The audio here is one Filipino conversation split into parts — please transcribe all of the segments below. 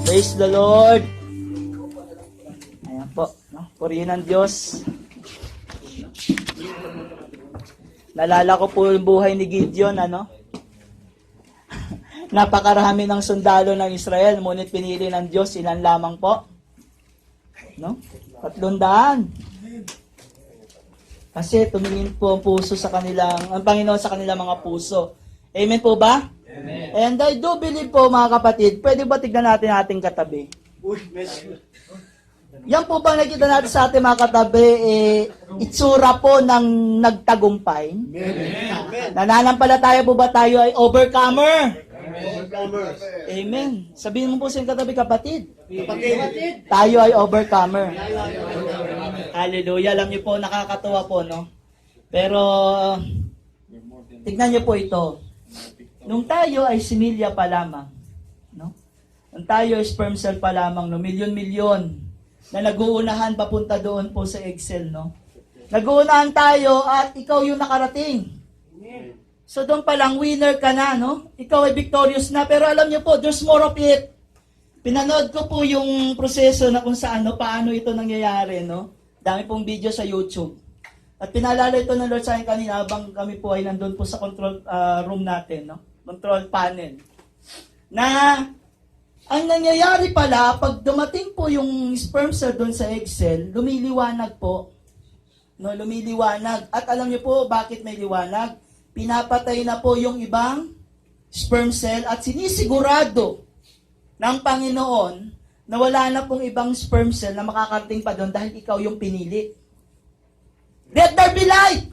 Praise the Lord. Ayan po, no? Purihin ang Diyos. Nalala ko po yung buhay ni Gideon, Napakarami ng sundalo ng Israel, ngunit pinili ng Diyos, ilan lamang po? No? 300. Kasi tumingin po ang puso sa ang Panginoon sa kanilang mga puso. Amen po ba? Amen. And I do believe po mga kapatid, pwede ba tignan natin ating katabi? Yan po bang nakita natin sa ating mga katabi, itsura po ng nagtagumpay? Amen. Nananampalataya po ba tayo ay overcomer? Amen. Sabihin mo po sa katabi, kapatid. Tayo ay overcomer. Hallelujah. Alam niyo po, nakakatuwa po, no? Pero, tignan niyo po ito. Nung tayo ay similya pa lamang, no? Nung tayo ay sperm cell pa lamang, no? Milyon-milyon na nag-uunahan papunta doon po sa Excel, no? Nag-uunahan tayo at ikaw yung nakarating. So doon pa lang, winner ka na, no? Ikaw ay victorious na. Pero alam niyo po, there's more of it. Pinanood ko po yung proseso na kung saan, paano ito nangyayari, no? Dami pong video sa YouTube. At pinalala ito ng Lord sa akin kanina habang kami po ay nandun po sa control room natin, no? Control panel. Na ang nangyayari pala, pag dumating po yung sperm cell doon sa egg cell, lumiliwanag po. No, lumiliwanag. At alam niyo po bakit may liwanag? Pinapatay na po yung ibang sperm cell at sinisigurado ng Panginoon na wala na pong ibang sperm cell na makakarating pa doon dahil ikaw yung pinili. Let there be light!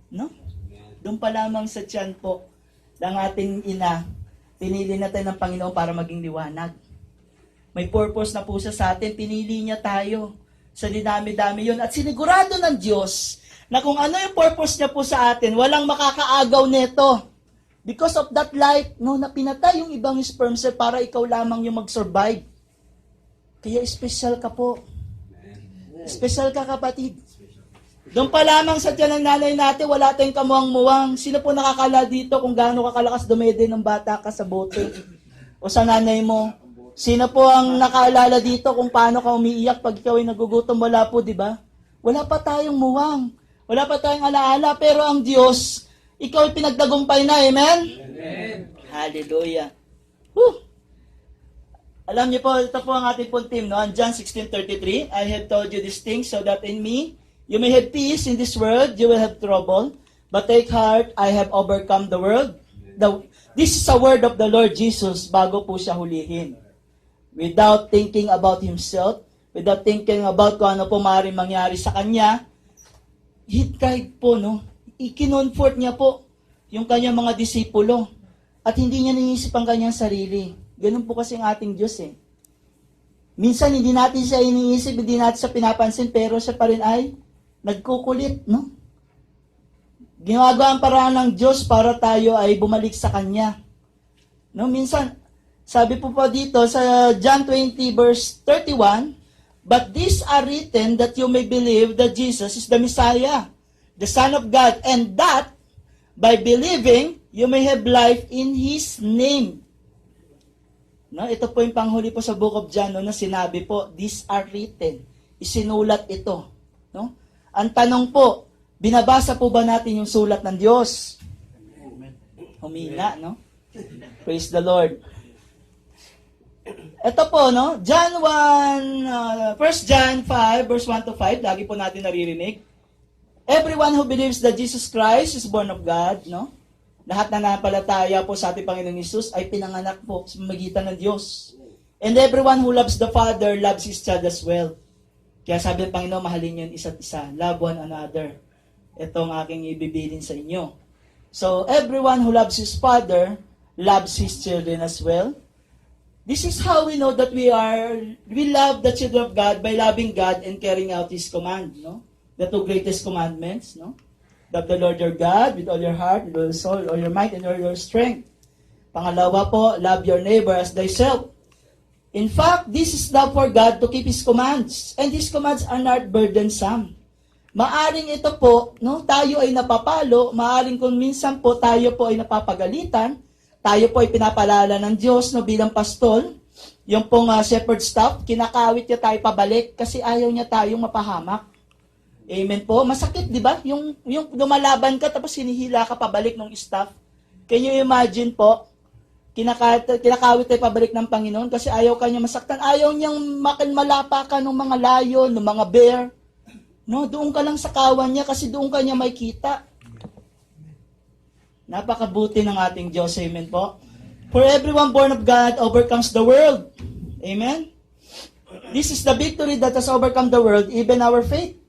No? Doon pa lamang sa tiyan po ng ating ina, pinili natin ng Panginoon para maging liwanag. May purpose na po siya sa atin, pinili niya tayo. Sa dinami-dami yun. At sinigurado ng Diyos na kung ano yung purpose niya po sa atin, walang makakaagaw neto. Because of that light, no, na pinatay yung ibang sperm cell para ikaw lamang yung mag-survive. Kaya special ka po. Special ka, kapatid. Doon pa lamang sa tiyan ng nanay natin, wala tayong kamuwang-muwang. Sino po nakakala dito kung gaano kakalakas dumede ng bata ka sa bote? O sa nanay mo? Sino po ang nakaalala dito kung paano ka umiiyak pag ikaw ay nagugutom? Wala po, di ba? Wala pa tayong muwang. Wala pa tayong alaala. Pero ang Diyos, ikaw ay pinagtagumpay na. Amen? Amen. Hallelujah. Whew. Alam niyo po, ito po ang ating pong team, no? On John 16:33, I have told you these things so that in me, you may have peace in this world, you will have trouble. But take heart, I have overcome the world. This is a word of the Lord Jesus bago po siya hulihin. Without thinking about himself, without thinking about kung ano po maaaring mangyari sa kanya, kahit po, no? Ikinonfort niya po yung kanyang mga disipulo. At hindi niya niisip ang kanyang sarili. Ganun po kasi ang ating Diyos eh. Minsan hindi natin siya iniisip, hindi natin siya pinapansin, pero siya pa rin ay nagkukulit, no? Ginagawa ang paraan ng Diyos para tayo ay bumalik sa Kanya. No, minsan, sabi po dito sa John 20 verse 31, but these are written that you may believe that Jesus is the Messiah, the Son of God, and that by believing, you may have life in His name. No, ito po yung panghuli po sa Book of John, no, na sinabi po, these are written. Isinulat ito. No? Ang tanong po, binabasa po ba natin yung sulat ng Diyos? Humina, no? Praise the Lord. Ito po, no? John 1 John 5, verse 1 to 5, lagi po natin naririnig. Everyone who believes that Jesus Christ is born of God, no? Lahat na napalataya po sa ating Panginoong Hesus ay pinanganak po sa magitan ng Diyos. And everyone who loves the Father loves His child as well. Kaya sabi ng Panginoon, mahalin yun isa't isa. Love one another. Ito ang aking ibibilin sa inyo. So, everyone who loves his Father loves his children as well. This is how we know that we love the children of God by loving God and carrying out His command, no? The two greatest commandments, no? Love the Lord your God with all your heart, with all your soul, all your might, and all your strength. Pangalawa po, love your neighbor as thyself. In fact, this is love for God to keep His commands. And His commands are not burdensome. Maaring ito po, no, tayo ay napapalo, maaring kung minsan po tayo po ay napapagalitan, tayo po ay pinapalala ng Diyos no, bilang pastol. Yung pong shepherd staff, kinakawit niya tayo pabalik kasi ayaw niya tayong mapahamak. Amen po. Masakit, di ba? Yung lumalaban ka tapos hinihila ka pabalik ng staff. Can you imagine po? Kinakawit tayo pabalik ng Panginoon kasi ayaw kanya masaktan. Ayaw niyang malapa ka ng mga lion, ng mga bear. No, doon ka lang sa kawan niya kasi doon ka niya may kita. Napakabuti ng ating Diyos. Amen po. For everyone born of God overcomes the world. Amen? This is the victory that has overcome the world, even our faith.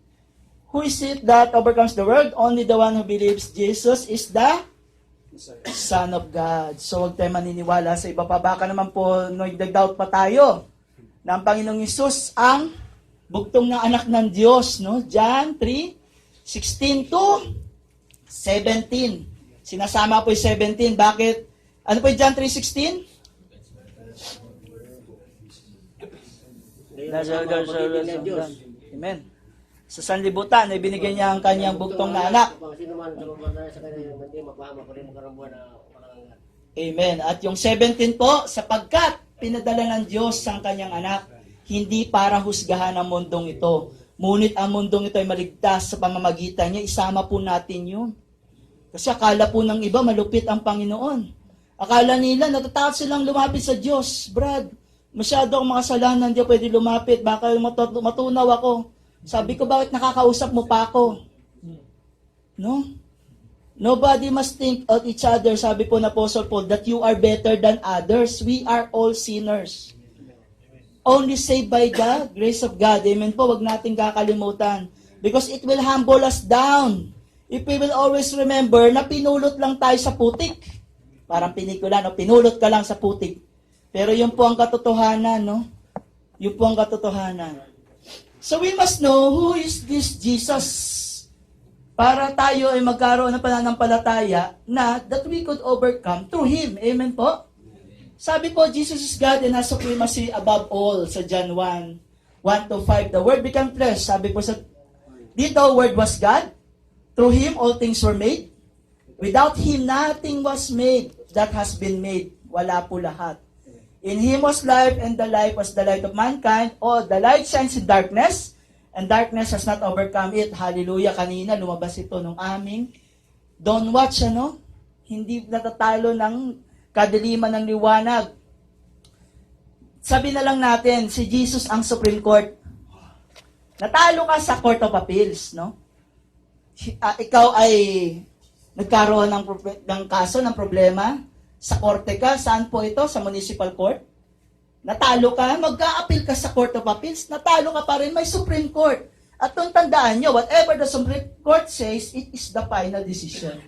Who is it that overcomes the world? Only the one who believes Jesus is the Son of God. So, huwag tayo maniniwala sa iba pa. Baka naman po, nag-doubt pa tayo na ang Panginoong Hesus ang bugtong na anak ng Diyos. No? John 3:16 to 17. Sinasama po yung 17. Bakit? Ano po yung John 3:16? Amen. Sa sanlibutan, ay binigyan niya ang kanyang bugtong na anak. Amen. At yung 17 po, sapagkat pinadala ng Diyos ang kanyang anak, hindi para husgahan ang mundong ito. Ngunit ang mundong ito ay maligtas sa pamamagitan niya, isama po natin yun. Kasi akala po ng iba, malupit ang Panginoon. Akala nila, natatakot silang lumapit sa Diyos. Brad, masyado akong makasalanan, hindi pwede lumapit, baka matunaw ako. Sabi ko, bakit nakakausap mo pa ako? No? Nobody must think of each other, sabi po na Apostle Paul, that you are better than others. We are all sinners. Only saved by the grace of God. Amen po, wag natin kakalimutan. Because it will humble us down. If we will always remember na pinulot lang tayo sa putik. Parang pinikula, no? Pinulot ka lang sa putik. Pero yun po ang katotohanan, no? Yun po ang katotohanan. So we must know who is this Jesus para tayo ay magkaroon ng pananampalataya na that we could overcome through Him. Amen po? Sabi po, Jesus is God and has supremacy above all sa John 1:1-5. The Word became flesh. Sabi po sa dito, Word was God. Through Him, all things were made. Without Him, nothing was made that has been made. Wala po lahat. In Him was life, and the life was the light of mankind. Oh, the light shines in darkness, and darkness has not overcome it. Hallelujah. Kanina, lumabas ito nung aming don't watch, ano? Hindi natatalo ng kadiliman ng liwanag. Sabi na lang natin, si Jesus ang Supreme Court. Natalo ka sa Court of Appeals, no? Ikaw ay nagkaroon ng kaso, ng problema. Sa korte ka, saan po ito? Sa municipal court? Natalo ka, mag-a-appeal ka sa Court of Appeals, natalo ka pa rin, may Supreme Court. At kung tandaan nyo, whatever the Supreme Court says, it is the final decision.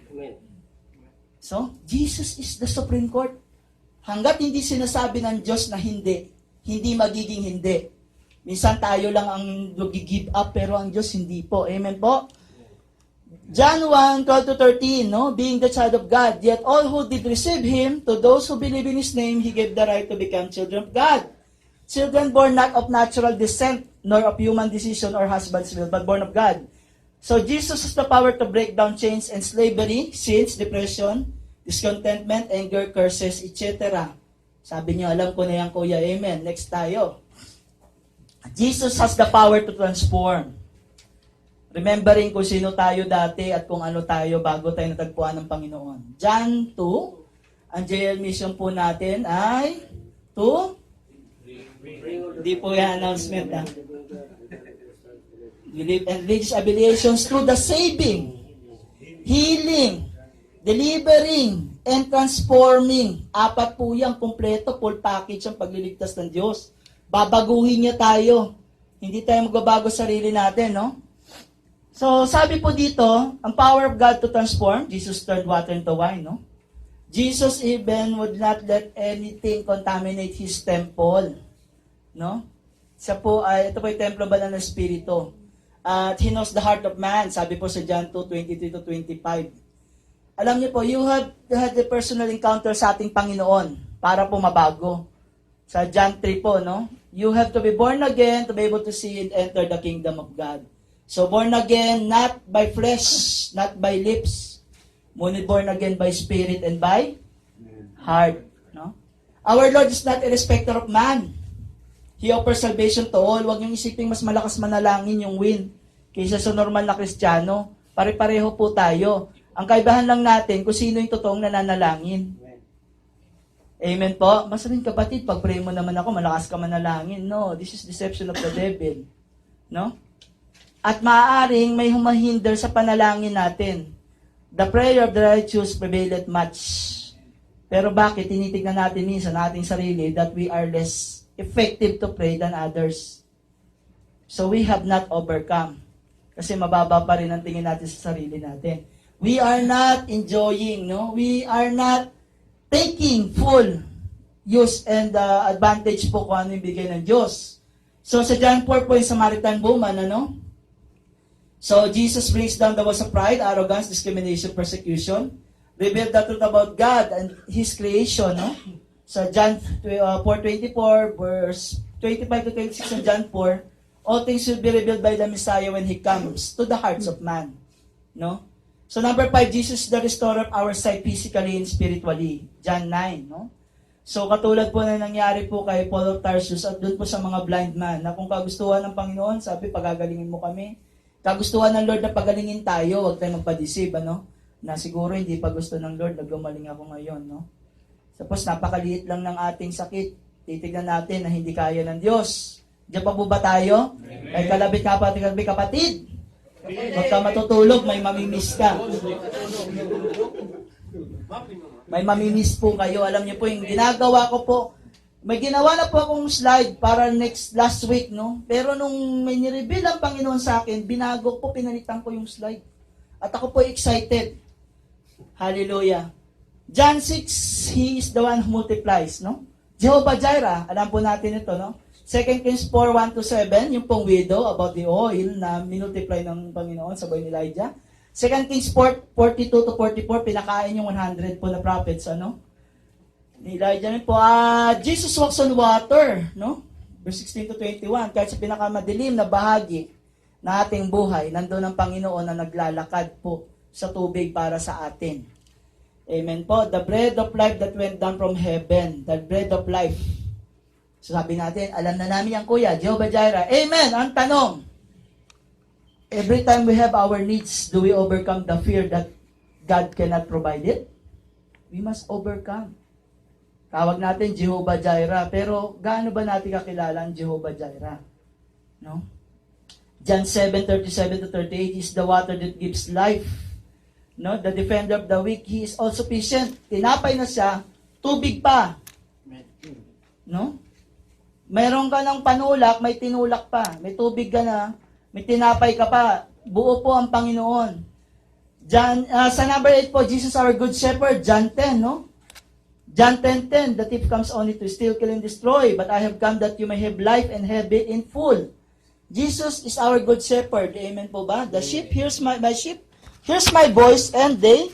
So, Jesus is the Supreme Court. Hanggat hindi sinasabi ng Diyos na hindi magiging hindi. Minsan tayo lang ang nag-give up, pero ang Diyos hindi po. Amen po? John 1:12-13, no? Being the child of God, yet all who did receive Him, to those who believe in His name, He gave the right to become children of God. Children born not of natural descent, nor of human decision or husband's will, but born of God. So Jesus has the power to break down chains and slavery, sins, depression, discontentment, anger, curses, etc. Sabi niyo, alam ko na yan, Kuya. Amen. Next tayo. Jesus has the power to transform. Remembering kung sino tayo dati at kung ano tayo bago tayo natagpuan ng Panginoon. John 2, ang JL mission po natin ay hindi po yan announcement, ha? Believe and religious obligations through the saving, healing, delivering, and transforming. Apat po yan, kompleto, full package ang pagliligtas ng Diyos. Babaguhin niya tayo. Hindi tayo magbabago sarili natin, no? So, sabi po dito, ang power of God to transform, Jesus turned water into wine, no? Jesus even would not let anything contaminate His temple, no? Ito po yung templo ba ng Espiritu. At He knows the heart of man, sabi po sa John 2:23-25. Alam niyo po, you have to have the personal encounter sa ating Panginoon para po mabago. Sa John 3 po, no? You have to be born again to be able to see and enter the kingdom of God. So, born again, not by flesh, not by lips. Ngunit born again by spirit and by heart. No? Our Lord is not a respecter of man. He offers salvation to all. Huwag niyong isiping mas malakas manalangin yung win kaysa sa normal na Kristiyano. Pare-pareho po tayo. Ang kaibahan lang natin kung sino yung totoong nananalangin. Amen po. Masabihin kapatid, pag pray mo naman ako, malakas ka manalangin. No, this is deception of the devil. No? At maaaring may humahinder sa panalangin natin. The prayer of the righteous prevaileth much. Pero bakit tinitignan natin minsan sa ating sarili that we are less effective to pray than others? So we have not overcome. Kasi mababa pa rin ang tingin natin sa sarili natin. We are not enjoying, no? We are not taking full use and advantage po kung ano yung bigay ng Diyos. So sa John 4 po yung Samaritan woman, ano? So Jesus breaks down the walls of pride, arrogance, discrimination, persecution. Revealed the truth about God and His creation, no? Sa John 4:24, verse 25 to 26 ng John 4, all things will be revealed by the Messiah when He comes to the hearts of man. No? So number 5, Jesus is the restorer of our sight physically and spiritually. John 9, no? So katulad po na nangyari po kay Paul of Tarsus at doon po sa mga blind man na kung kagustuhan ng Panginoon, sabi, pagagalingin mo kami. Kagustuhan ng Lord na pagalingin tayo, huwag tayong magpadisib, ano? Na siguro hindi pa gusto ng Lord na gumaling ako ngayon, no? Tapos napakaliit lang ng ating sakit. Titignan natin na hindi kaya ng Diyos. Diyan pa po ba tayo? Ay kalabit kapatid. Huwag ka matutulog, may mamimiss ka. May mamimiss po kayo. Alam niyo po, yung ginagawa ko po, may ginawa na po akong slide para last week, no? Pero nung may nireveal ang Panginoon sa akin, binago po, pinalitan ko yung slide. At ako po excited. Hallelujah. John 6, He is the one who multiplies, no? Jehovah Jireh, alam po natin ito, no? 2 Kings 4, 1-7, yung pong widow about the oil na minultiply ng Panginoon sa buhay ni Elijah. 2 Kings 4, 42-44, pinakain yung 100 po na prophets, ano? Ni Elijah rin po. Jesus walks on water, no? Verse 16-21, kahit sa pinakamadilim na bahagi na ating buhay, nandoon ang Panginoon na naglalakad po sa tubig para sa atin. Amen po. The bread of life that went down from heaven. The bread of life. So sabi natin, alam na namin yan kuya, Jehovah Jireh. Amen! Ang tanong, every time we have our needs, do we overcome the fear that God cannot provide it? We must overcome. Tawag natin Jehovah Jireh, pero gaano ba natin kakilala ang Jehovah Jireh? No? John 7:37-38 is the water that gives life. No, the defender of the weak, He is all sufficient. Tinapay na siya, tubig pa. No? Mayroon ka ng panulak, may tinulak pa. May tubig ka na, may tinapay ka pa. Buo po ang Panginoon. Sa number 8 po, Jesus our good shepherd, John 10, no? John 10:10, the thief comes only to steal, kill, and destroy, but I have come that you may have life and have it in full. Jesus is our good shepherd. Amen po ba? The sheep hears my sheep hears my voice and they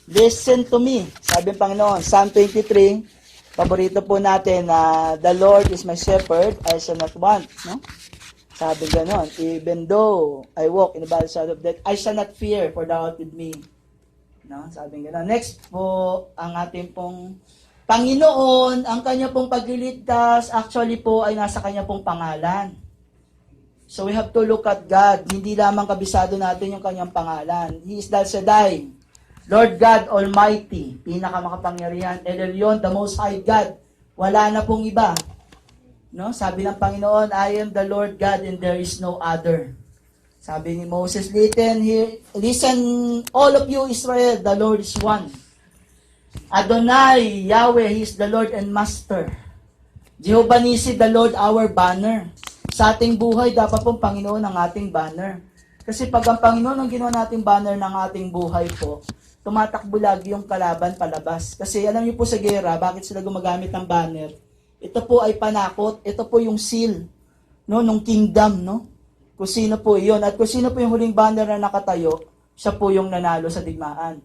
listen to me. Sabi ng Panginoon, Psalm 23, paborito po natin na the Lord is my shepherd, I shall not want. No? Sabi ganon, even though I walk in the valley shadow of death, I shall not fear, for thou art with me. No? Sabi ganon. Next po, ang ating pong Panginoon, ang kanya pong pagliligtas, actually po ay nasa kanya pong pangalan. So we have to look at God. Hindi lamang kabisado natin yung kanyang pangalan. He is El Shaddai, Lord God Almighty, pinakamakapangyarihan, El Elyon, the Most High God. Wala na pong iba. No? Sabi ng Panginoon, I am the Lord God and there is no other. Sabi ni Moses, listen all of you Israel, the Lord is one. Adonai, Yahweh, He is the Lord and Master. Jehovah Nissi, the Lord our banner. Sa ating buhay, dapat pong Panginoon ang ating banner. Kasi pag ang Panginoon ang ginawa nating banner ng ating buhay po, tumatakbo lagi yung kalaban palabas. Kasi alam niyo po sa gera, bakit sila gumagamit ng banner? Ito po ay panakot, ito po yung seal, no, nung kingdom, no? Kung sino po iyon. At kung sino po yung huling banner na nakatayo, siya po yung nanalo sa digmaan.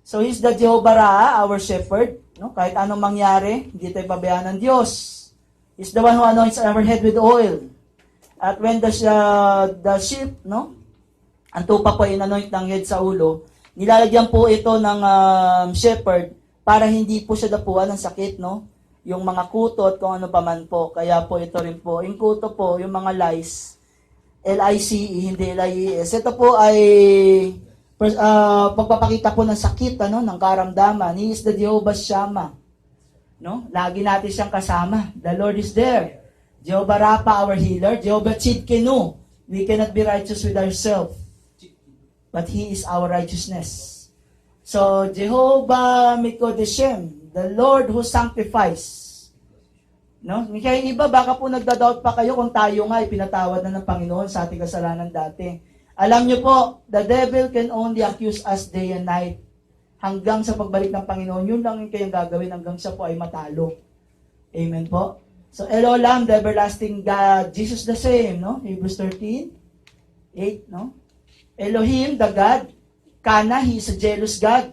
So He's the Jehovah Ra, our shepherd. No? Kahit anong mangyari, hindi tayo pabayaan ng Diyos. He's the one who anoints our head with oil. At when the sheep, no? Ang tupa po in-anoint ng head sa ulo, nilalagyan po ito ng shepherd para hindi po siya dapuan ng sakit, no? Yung mga kuto at kung ano pa man po. Kaya po ito rin po. Yung kuto po, yung mga lice, L-I-C-E, hindi L-I-E-S. Ito po ay pagpapakita po ng sakit, ng karamdaman. He is the Jehovah Shammah. No? Lagi natin siyang kasama. The Lord is there. Jehovah Rapha, our healer. Jehovah Tzidkenu. We cannot be righteous with ourselves. But He is our righteousness. So, Jehovah Mikodeshem, the Lord who sanctifies. No? Kaya yung iba, baka po nagda-doubt pa kayo kung tayo nga pinatawad na ng Panginoon sa ating kasalanan dati. Alam niyo po, the devil can only accuse us day and night. Hanggang sa pagbalik ng Panginoon, yun lang yung kayang gagawin hanggang siya po ay matalo. Amen po? So, Elolam, the everlasting God, Jesus the same, no? Hebrews 13:8, no? Elohim, the God. Kana, He is a jealous God.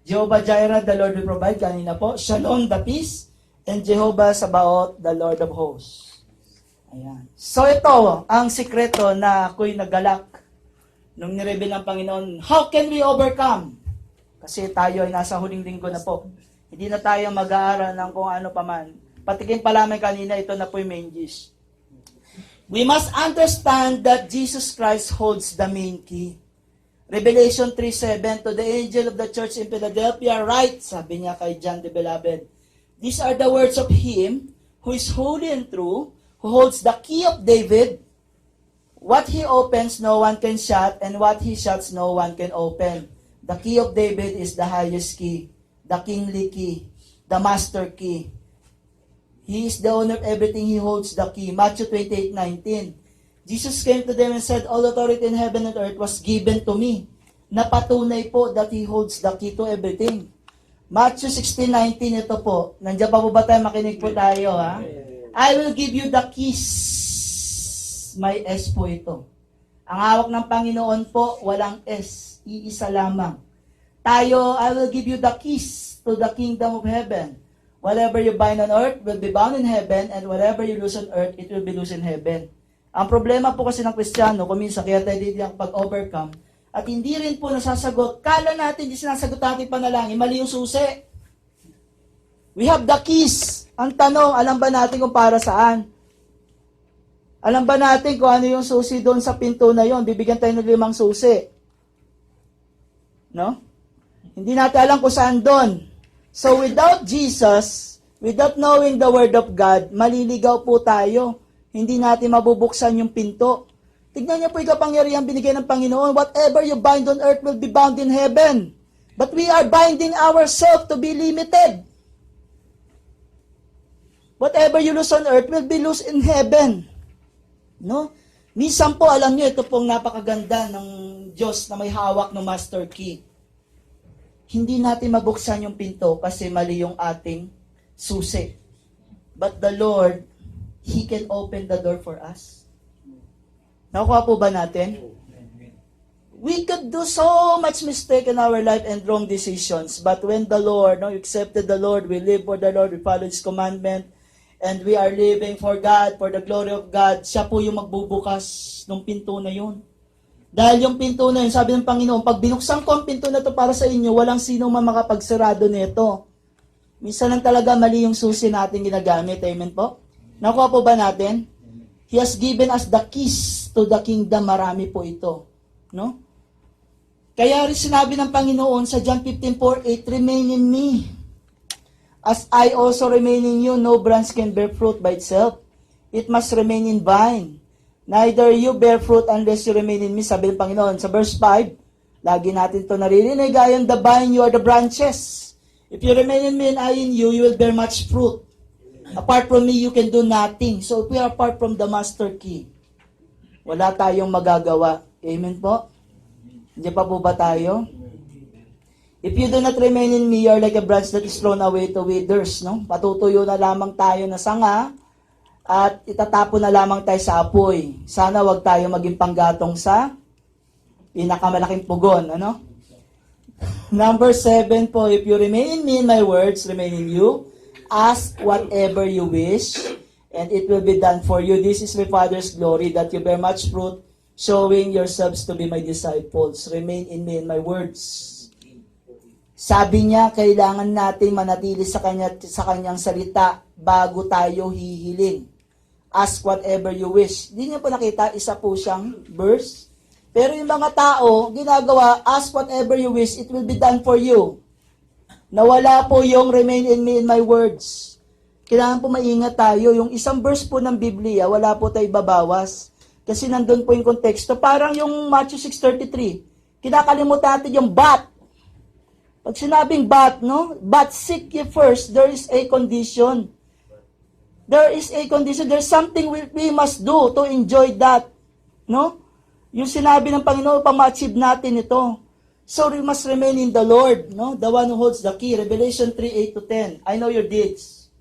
Jehovah Jireh, the Lord will provide. Kanina po. Shalom, the peace. And Jehovah Sabaoth, the Lord of hosts. Ayan. So ito, ang sikreto na ako'y nagalak nung nireveal ng Panginoon. How can we overcome? Kasi tayo ay nasa huling linggo na po. Hindi na tayo mag-aaral ng kung ano pa man. Patikin pa lamang kanina, ito na po yung main gist. We must understand that Jesus Christ holds the main key. Revelation 3:7, to the angel of the church in Philadelphia, write, sabi niya kay John the Beloved, these are the words of Him who is holy and true, who holds the key of David. What He opens, no one can shut, and what He shuts, no one can open. The key of David is the highest key, the kingly key, the master key. He is the owner of everything. He holds the key. Matthew 28:19. Jesus came to them and said, all authority in heaven and earth was given to me. Napatunay po that He holds the key to everything. Matthew 16:19, ito po. Nandiyan pa po ba tayo? Makinig po tayo, ha? I will give you the keys. May S po ito. Ang hawak ng Panginoon po, walang S. Iisa lamang. Tayo, I will give you the keys to the kingdom of heaven. Whatever you bind on earth will be bound in heaven, and whatever you loose on earth, it will be loose in heaven. Ang problema po kasi ng Kristiyano, kuminsan kaya tayo hindi pag-overcome, at hindi rin po nasasagot, kala natin, hindi sinasagot natin panalangin, mali yung susi. We have the keys. Ang tanong, alam ba natin kung para saan? Alam ba natin kung ano yung susi doon sa pinto na yon? Bibigyan tayo ng 5 susi. No? Hindi natin alam kung saan doon. So without Jesus, without knowing the Word of God, maliligaw po tayo. Hindi natin mabubuksan yung pinto. Tignan niyo po yung kapangyarihan binigay ng Panginoon. Whatever you bind on earth will be bound in heaven. But we are binding ourselves to be limited. Whatever you lose on earth will be loose in heaven. No? Minsan po, alam niyo, ito pong napakaganda ng Diyos na may hawak ng master key. Hindi natin mabuksan yung pinto kasi mali yung ating susi. But the Lord, He can open the door for us. Nakuha po ba natin? We could do so much mistake in our life and wrong decisions. But when the Lord, we accepted the Lord, we live for the Lord, we follow His commandment, and we are living for God, for the glory of God, siya po yung magbubukas ng pinto na yun. Dahil yung pinto na yun, sabi ng Panginoon, pag binuksan ko ang pinto na to para sa inyo, walang sino man makapagsarado nito. Minsan lang talaga mali yung susi natin ginagamit. Amen po? Nakuha po ba natin? He has given us the keys to the kingdom. Marami po ito. No? Kaya rin sinabi ng Panginoon sa John 15:4-8, remain in me. As I also remain in you, no branch can bear fruit by itself. It must remain in vine. Neither you bear fruit unless you remain in me. Sabi ng Panginoon. Sa verse 5, lagi natin ito naririnig, I am the vine, you are the branches. If you remain in me and I in you, you will bear much fruit. Apart from me, you can do nothing. So, if we are apart from the master key, wala tayong magagawa. Amen po? Hindi pa po ba tayo? If you do not remain in me, you are like a branch that is thrown away to withers. No? Patutuyo na lamang tayo na sanga at itatapon na lamang tayo sa apoy. Sana wag tayo maging panggatong sa pinakamalaking pugon. Ano? Number 7 po, if you remain in me and my words remain in you, ask whatever you wish, and it will be done for you. This is my Father's glory, that you bear much fruit, showing yourselves to be my disciples. Remain in me and my words. Sabi niya, kailangan natin manatili sa kanyang salita bago tayo hihiling. Ask whatever you wish. Hindi niyo po nakita, isa po siyang verse. Pero yung mga tao, ginagawa, ask whatever you wish, it will be done for you. Nawala po yung remain in me in my words. Kailangan po maingat tayo. Yung isang verse po ng Biblia, wala po tayo babawas. Kasi nandun po yung konteksto. Parang yung Matthew 6:33. Kinakalimutan natin yung but. Pag sinabing but, no? But seek ye first, there is a condition. There is a condition. There's something we must do to enjoy that. No? Yung sinabi ng Panginoon, upang ma-achieve natin ito. So we must remain in the Lord, no? The one who holds the key. Revelation 3:8-10. I know your deeds.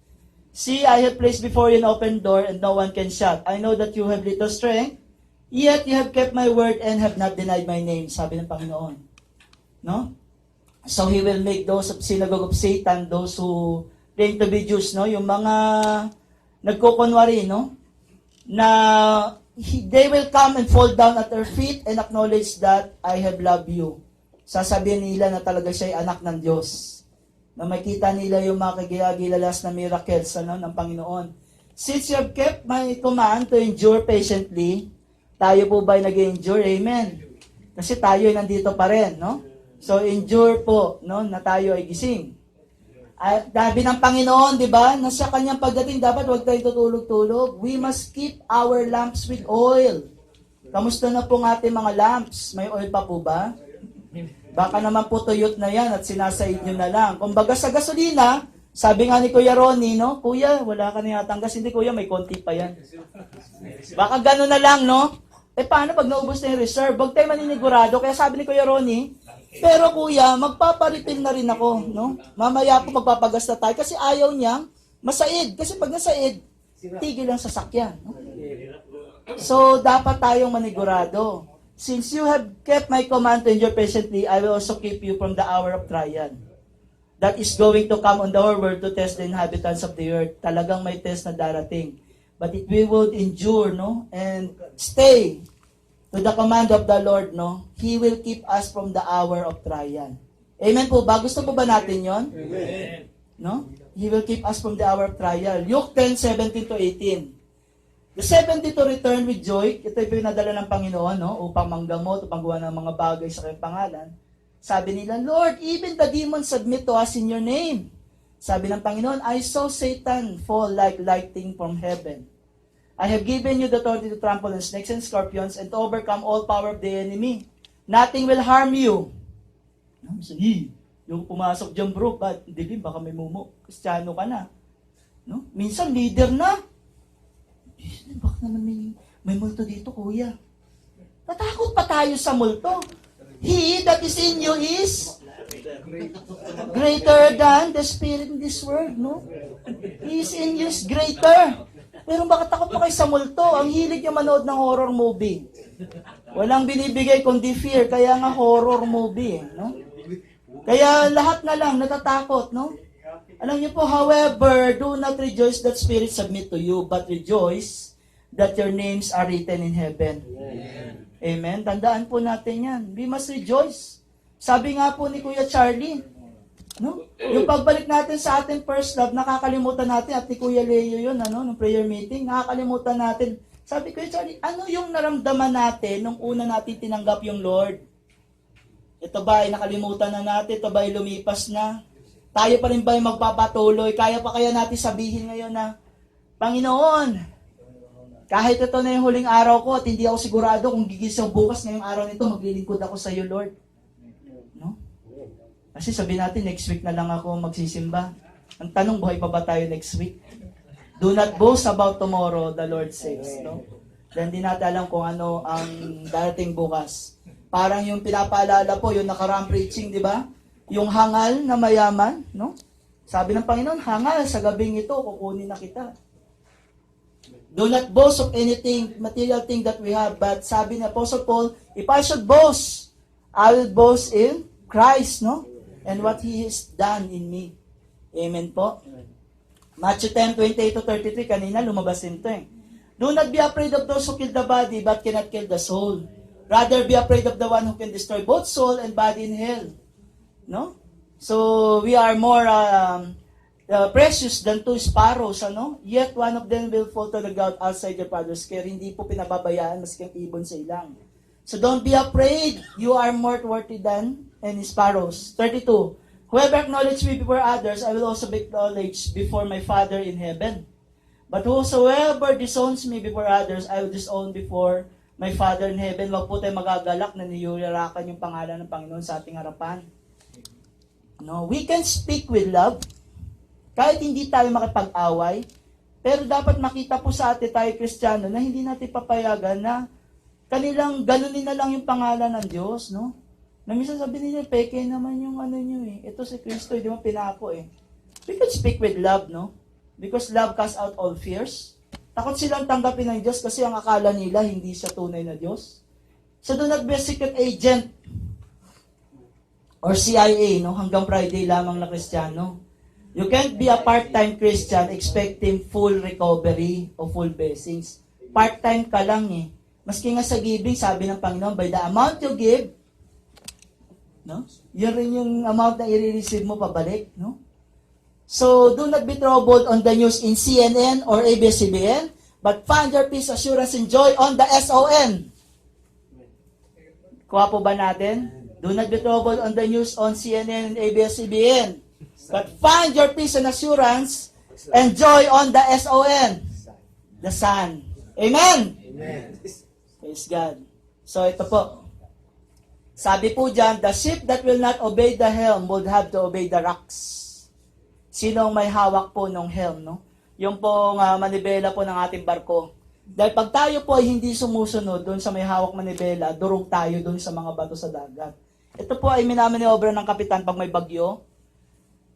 See, I have placed before you an open door and no one can shut. I know that you have little strength, yet you have kept my word and have not denied my name. Sabi ng Panginoon. No? So He will make those of synagogue of Satan, those who claim to be Jews, no? Yung mga nagkukunwari, no? Na they will come and fall down at their feet and acknowledge that I have loved you. Sasabihin nila na talaga siya ay anak ng Diyos. Na makita nila yung mga kagilalas na miracles ng Panginoon. Since you have kept my command to endure patiently, tayo po ba ay nag-endure? Amen. Kasi tayo ay nandito pa rin, no? So, endure po, no? Na tayo ay gising. At sabi ng Panginoon, di ba? Na sa kanyang pagdating, dapat huwag tayong tutulog-tulog. We must keep our lamps with oil. Kamusta na po ng ating mga lamps? May oil pa po ba? Baka naman po tuyot na yan at sinasaid nyo na lang. Kung baga sa gasolina, sabi nga ni Kuya Ronnie, no? Kuya, wala ka na yatang gas. Hindi, Kuya, may konti pa yan. Baka gano'n na lang, no? Paano pag naubos na yung reserve? Huwag tayo maninigurado. Kaya sabi ni Kuya Ronnie, pero Kuya, magpaparipil na rin ako, no? Mamaya po magpapagas na tayo kasi ayaw niyang masaid. Kasi pag nasaid, tigil ang sasakyan. No? So, dapat tayong manigurado. Since you have kept my command to endure patiently, I will also keep you from the hour of trial. That is going to come on the world to test the inhabitants of the earth. Talagang may test na darating. But if we would endure, no? And stay to the command of the Lord, no? He will keep us from the hour of trial. Amen po ba? Gusto po ba natin yon? Amen. No? He will keep us from the hour of trial. Luke 10:17-18. The 70 to return with joy, ito yung pinadala ng Panginoon, no? Upang manggamot, upang gawa ng mga bagay sa kanyang pangalan. Sabi nila, Lord, even the demons submit to us in your name. Sabi ng Panginoon, I saw Satan fall like lightning from heaven. I have given you the authority to trample on snakes and scorpions and to overcome all power of the enemy. Nothing will harm you. Sabi, yung pumasok dyan bro, hindi, baka may mumo. Kristyano ka na. No? Minsan, leader na. Baka naman may multo dito, kuya. Natakot pa tayo sa multo. He that is in you is greater than the spirit in this world, no? He is in you is greater. Pero bakit takot pa kayo sa multo? Ang hilig niyo manood ng horror movie. Walang binibigay kundi fear, kaya nga horror movie, no? Kaya lahat na lang natatakot, no? Alam niyo po, however, do not rejoice that spirits submit to you, but rejoice that your names are written in heaven. Amen. Amen. Tandaan po natin yan. We must rejoice. Sabi nga po ni Kuya Charlie, no? Yung pagbalik natin sa ating first love, nakakalimutan natin, at ni Kuya Leo yun, nung prayer meeting, nakakalimutan natin. Sabi ko, Charlie, ano yung naramdaman natin nung una natin tinanggap yung Lord? Ito ba ay nakalimutan na natin? Ito ba ay lumipas na? Tayo pa rin ba ay magpapatuloy? Kaya pa kaya natin sabihin ngayon na, Panginoon, kahit ito na yung huling araw ko at hindi ako sigurado kung gigising bukas ngayong araw nito, maglilingkod ako sa iyo, Lord. No? Kasi sabihin natin, next week na lang ako magsisimba. Ang tanong, buhay pa ba tayo next week? Do not boast about tomorrow, the Lord says. No? Then di natin alam kung ano ang darating bukas. Parang yung pinapaalala po, yung nakaraang preaching, di ba? Yung hangal na mayaman, no? Sabi ng Panginoon, hangal, sa gabing ito, kukunin na kita. Do not boast of anything, material thing that we have. But sabi ni Apostle Paul, if I should boast, I will boast in Christ, no? And what He has done in me. Amen po. Matthew 10:28-33, kanina lumabas din ito eh. Do not be afraid of those who kill the body, but cannot kill the soul. Rather be afraid of the one who can destroy both soul and body in hell. No? So, we are more precious than two sparrows, ano? Yet, one of them will fall to the ground outside your father's care. Hindi po pinababayaan maski ang ibon sa ilang. So, don't be afraid. You are more worthy than any sparrows. 32. Whoever acknowledges me before others, I will also be acknowledged before my Father in heaven. But whosoever disowns me before others, I will disown before my Father in heaven. Wag po tayo magagalak na niyuyurakan yung pangalan ng Panginoon sa ating harapan. No, we can speak with love. Kahit hindi tayo makipag-away, pero dapat makita po sa atin tayo Kristiyano na hindi natin papayagan na kanilang ganunin na lang yung pangalan ng Diyos, no? Na minsan sabi nila, peke naman yung ano nyo eh. Ito si Kristo, hindi mo pinako eh. We can speak with love, no? Because love casts out all fears. Takot silang tanggapin ng Diyos kasi ang akala nila hindi siya tunay na Diyos. So do not be a secret agent or CIA, no? Hanggang Friday lamang na Kristiyano. You can't be a part-time Christian expecting full recovery o full blessings. Part-time ka lang eh. Maski nga sa giving, sabi ng Panginoon, by the amount you give, no? Yun rin yung amount na i-receive mo pabalik, no? So, do not be troubled on the news in CNN or ABS-CBN, but find your peace, assurance, and joy on the SON. Kuha po ba natin? Do not be troubled on the news on CNN and ABS-CBN, but find your peace and assurance and joy on the SON, the Son. Amen? Amen. Praise God. So, ito po. Sabi po dyan, the ship that will not obey the helm would have to obey the rocks. Sino ang may hawak po ng helm, no? Yung pong manibela po ng ating barko. Dahil pag tayo po ay hindi sumusunod doon sa may hawak manibela, durog tayo doon sa mga bato sa dagat. Ito po ay minamaniobra ng kapitan pag may bagyo.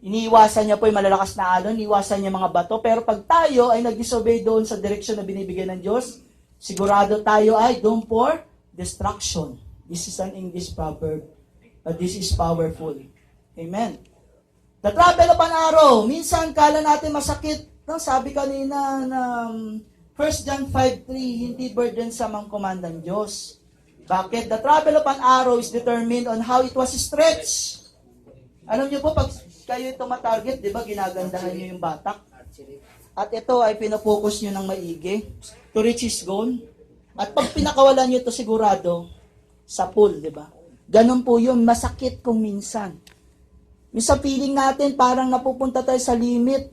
Iniiwasan niya po yung malalakas na alon, iniiwasan niya mga bato. Pero pag tayo ay nag-disobey doon sa direksyon na binibigay ng Diyos, sigurado tayo ay doon for destruction. This is an English proverb, but this is powerful. Amen. The travel of an arrow. Minsan, kala natin masakit. No? Sabi kanina na 1 John 5:3, hindi burdensome ang command ng Diyos. Bakit? The travel of an arrow is determined on how it was stretched. Alam niyo po, pag kayo tumatarget, di ba, ginagandahan niyo yung batak. At ito ay pinafocus niyo ng maigi to reach his goal. At pag pinakawalan niyo ito sigurado, sa pool, di ba? Ganun po yun, masakit kung minsan. Minsan feeling natin parang napupunta tayo sa limit.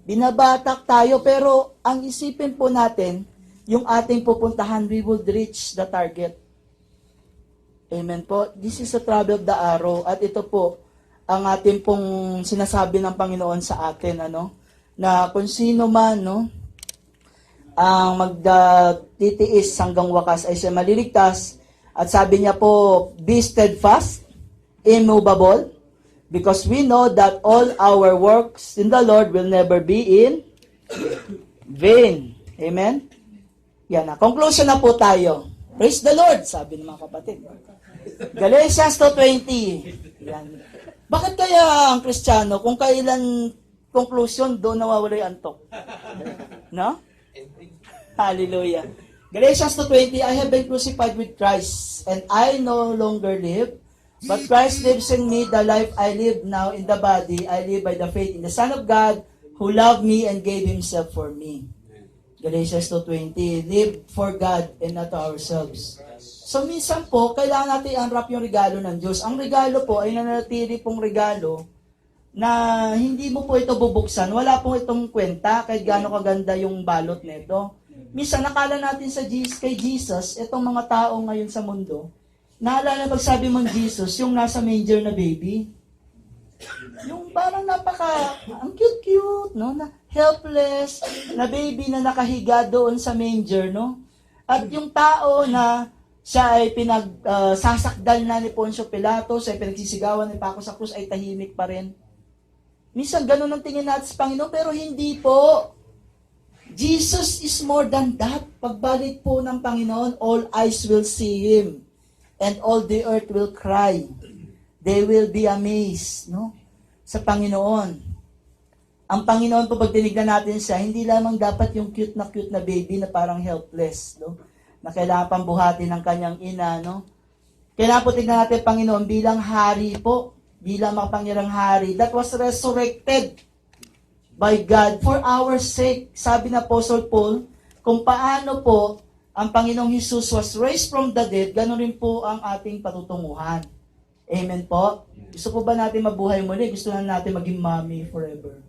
Binabatak tayo, pero ang isipin po natin, yung ating pupuntahan, we will reach the target. Amen po. This is the travel of the arrow. At ito po, ang ating pong sinasabi ng Panginoon sa atin, ano? Na kung sino man, no? Ang magtitiis hanggang wakas ay siya maliligtas. At sabi niya po, be steadfast, immovable, because we know that all our works in the Lord will never be in vain. Amen? Yan na. Conclusion na po tayo. Praise the Lord, sabi ng mga kapatid. Galatians 2:20. Yan. Bakit kaya ang Kristiyano, kung kailan conclusion, doon nawawala yung antok? No? Hallelujah. Galatians 2:20, I have been crucified with Christ, and I no longer live, but Christ lives in me. The life I live now in the body, I live by the faith in the Son of God, who loved me and gave Himself for me. Galatians 2:20, live for God and not to ourselves. So minsan po, kailangan natin i-unwrap yung regalo ng Diyos. Ang regalo po ay nanatili pong regalo na hindi mo po ito bubuksan. Wala pong itong kwenta kahit gaano kaganda yung balot nito. Minsan nakala natin kay Jesus, itong mga tao ngayon sa mundo, naalala pag sabi mong Jesus, yung nasa manger na baby. Yung parang ang cute-cute, no? Na helpless, na baby na nakahiga doon sa manger, no? At yung tao na siya ay sasakdal na ni Poncio Pilato, siya ay pinagsisigawan ni Paco sa krus, ay tahimik pa rin. Minsan ganun ang tingin natin sa Panginoon, pero hindi po. Jesus is more than that. Pagbalik po ng Panginoon, all eyes will see Him. And all the earth will cry. They will be amazed, no? Sa Panginoon. Ang Panginoon po, pag tinignan natin siya, hindi lamang dapat yung cute na baby na parang helpless, no? Na kailangan pang buhatin ng kanyang ina, no? Kailangan po tignan natin, Panginoon, bilang hari po. bilang makapangyarang hari that was resurrected by God for our sake. Sabi na Apostle Paul, kung paano po ang Panginoong Jesus was raised from the dead, ganoon rin po ang ating patutunguhan. Amen po? Gusto po ba natin mabuhay muli? Gusto na natin maging mommy forever?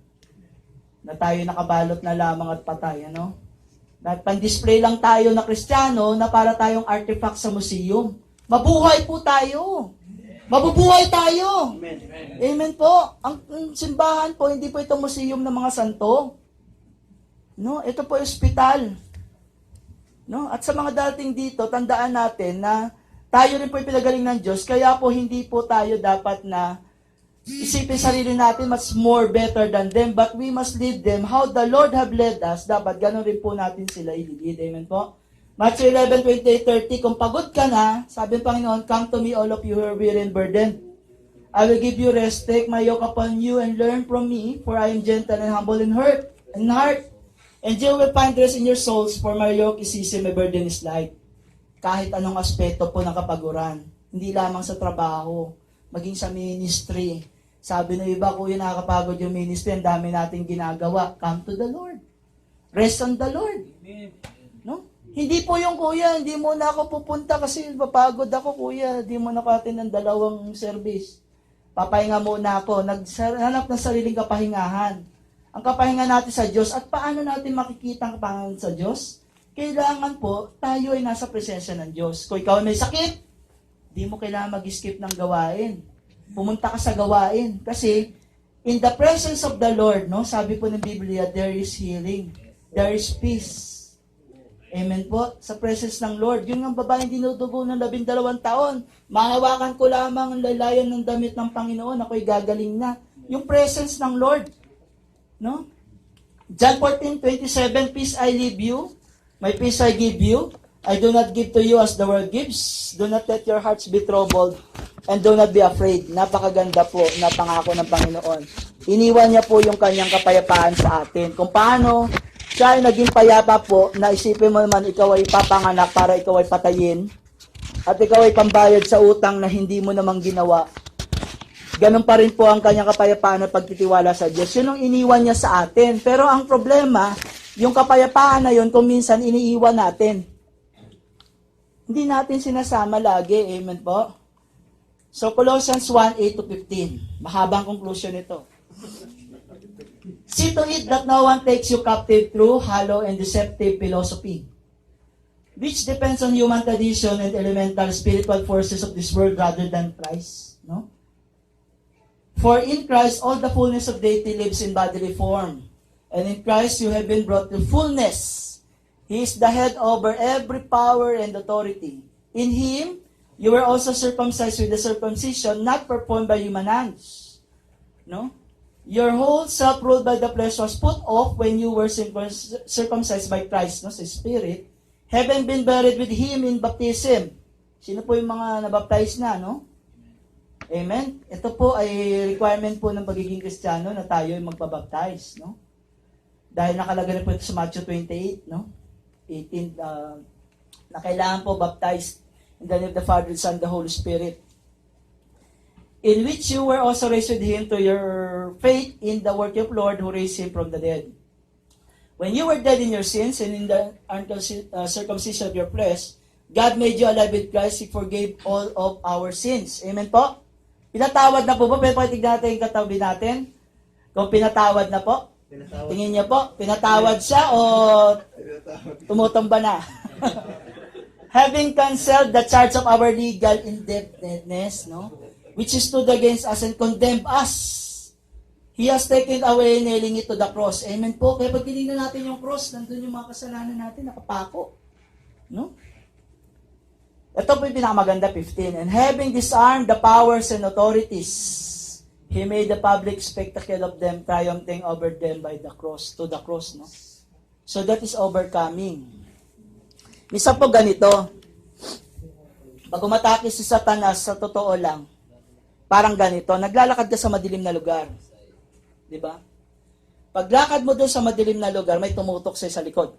Na tayo nakabalot na lamang at patay, ano? Na pan-display lang tayo na Kristiyano na para tayong artifact sa museum. Mabuhay po tayo! Mabubuhay tayo! Amen. Amen po. Ang simbahan po, hindi po ito museum ng mga santo. No, ito po ospital. No, at sa mga dating dito, tandaan natin na tayo rin po pinagaling ng Diyos, kaya po hindi po tayo dapat na isipin sarili natin much more better than them, but we must lead them how the Lord have led us. Dapat ganun rin po natin sila ililid. Amen po. Matthew 11:28-30, kung pagod ka na, sabi ng Panginoon, come to me all of you who are weary and burdened. I will give you rest. Take my yoke upon you and learn from me, for I am gentle and humble in heart. And you will find rest in your souls, for my yoke is easy, my burden is light. Kahit anong aspeto po ng kapaguran, hindi lamang sa trabaho, maging sa ministry. Sabi ng iba, kuya, nakakapagod yung ministry, ang dami nating ginagawa. Come to the Lord. Rest on the Lord. No? Hindi po yung kuya, hindi mo na ako pupunta kasi papagod ako kuya, hindi mo nakatin ng 2 service. Papahinga muna ako, naghanap ng sariling kapahingahan. Ang kapahinga natin sa Diyos, at paano natin makikita ang kapahingahan sa Diyos? Kailangan po, tayo ay nasa presensya ng Diyos. Kung ikaw ay may sakit, di mo kailangan mag-skip ng gawain. Pumunta ka sa gawain. Kasi, in the presence of the Lord, no, sabi po ng Biblia, there is healing. There is peace. Amen po. Sa presence ng Lord. Yung ang babaeng dinudugo ng 12 taon. Mahawakan ko lamang ang lalayan ng damit ng Panginoon. Ako'y gagaling na. Yung presence ng Lord. No? John 14:27, peace I leave you. My peace I give you. I do not give to you as the world gives. Do not let your hearts be troubled. And do not be afraid. Napakaganda po na pangako ng Panginoon. Iniwan niya po yung kanyang kapayapaan sa atin. Kung paano siya ay naging payapa po, na isipin mo naman ikaw ay papanganak para ikaw ay patayin, at ikaw ay pambayad sa utang na hindi mo namang ginawa. Ganun pa rin po ang kanyang kapayapaan at pagtitiwala sa Diyos. Yun ang iniwan niya sa atin. Pero ang problema, yung kapayapaan na yun, kung minsan iniiwan natin. Hindi natin sinasama lagi. Amen po? So, Colossians 1:8-15. Mahabang conclusion ito. See to it that no one takes you captive through hollow and deceptive philosophy, which depends on human tradition and elemental spiritual forces of this world rather than Christ. No? For in Christ all the fullness of deity lives in bodily form, and in Christ you have been brought to fullness. He is the head over every power and authority. In Him you were also circumcised with the circumcision not performed by human hands. No? Your whole self ruled by the flesh was put off when you were circumcised by Christ, no, sa Spirit, having been buried with Him in baptism. Sino po yung mga nabaptize na, no? Amen? Ito po ay requirement po ng pagiging Kristiyano na tayo ay magpabaptize, no? Dahil nakalagay na po ito sa Matthew 28, no? 18, na kailangan po baptized in the name of the Father, the Son, the Holy Spirit, in which you were also raised with Him to your faith in the work of Lord who raised Him from the dead. When you were dead in your sins and in the circumcision of your flesh, God made you alive with Christ. He forgave all of our sins. Amen po? Pinatawad na po ba? Pero tignan natin yung katabi natin. Kung pinatawad na po, tingin niya po, pinatawad siya o tumutumba na? Having canceled the charge of our legal indebtedness, no? Which stood against us and condemned us. He has taken away, nailing it to the cross. Amen po. Kaya pag tinignan natin yung cross, nandun yung mga kasalanan natin, nakapako. No? Ito po yung pinakamaganda, 15. And having disarmed the powers and authorities, He made the public spectacle of them, triumphing over them by the cross, to the cross, no? So that is overcoming. Misa po ganito, pag umatake si Satanas, sa totoo lang, parang ganito, naglalakad ka sa madilim na lugar. Di ba? Paglakad mo doon sa madilim na lugar, may tumutok sa likod.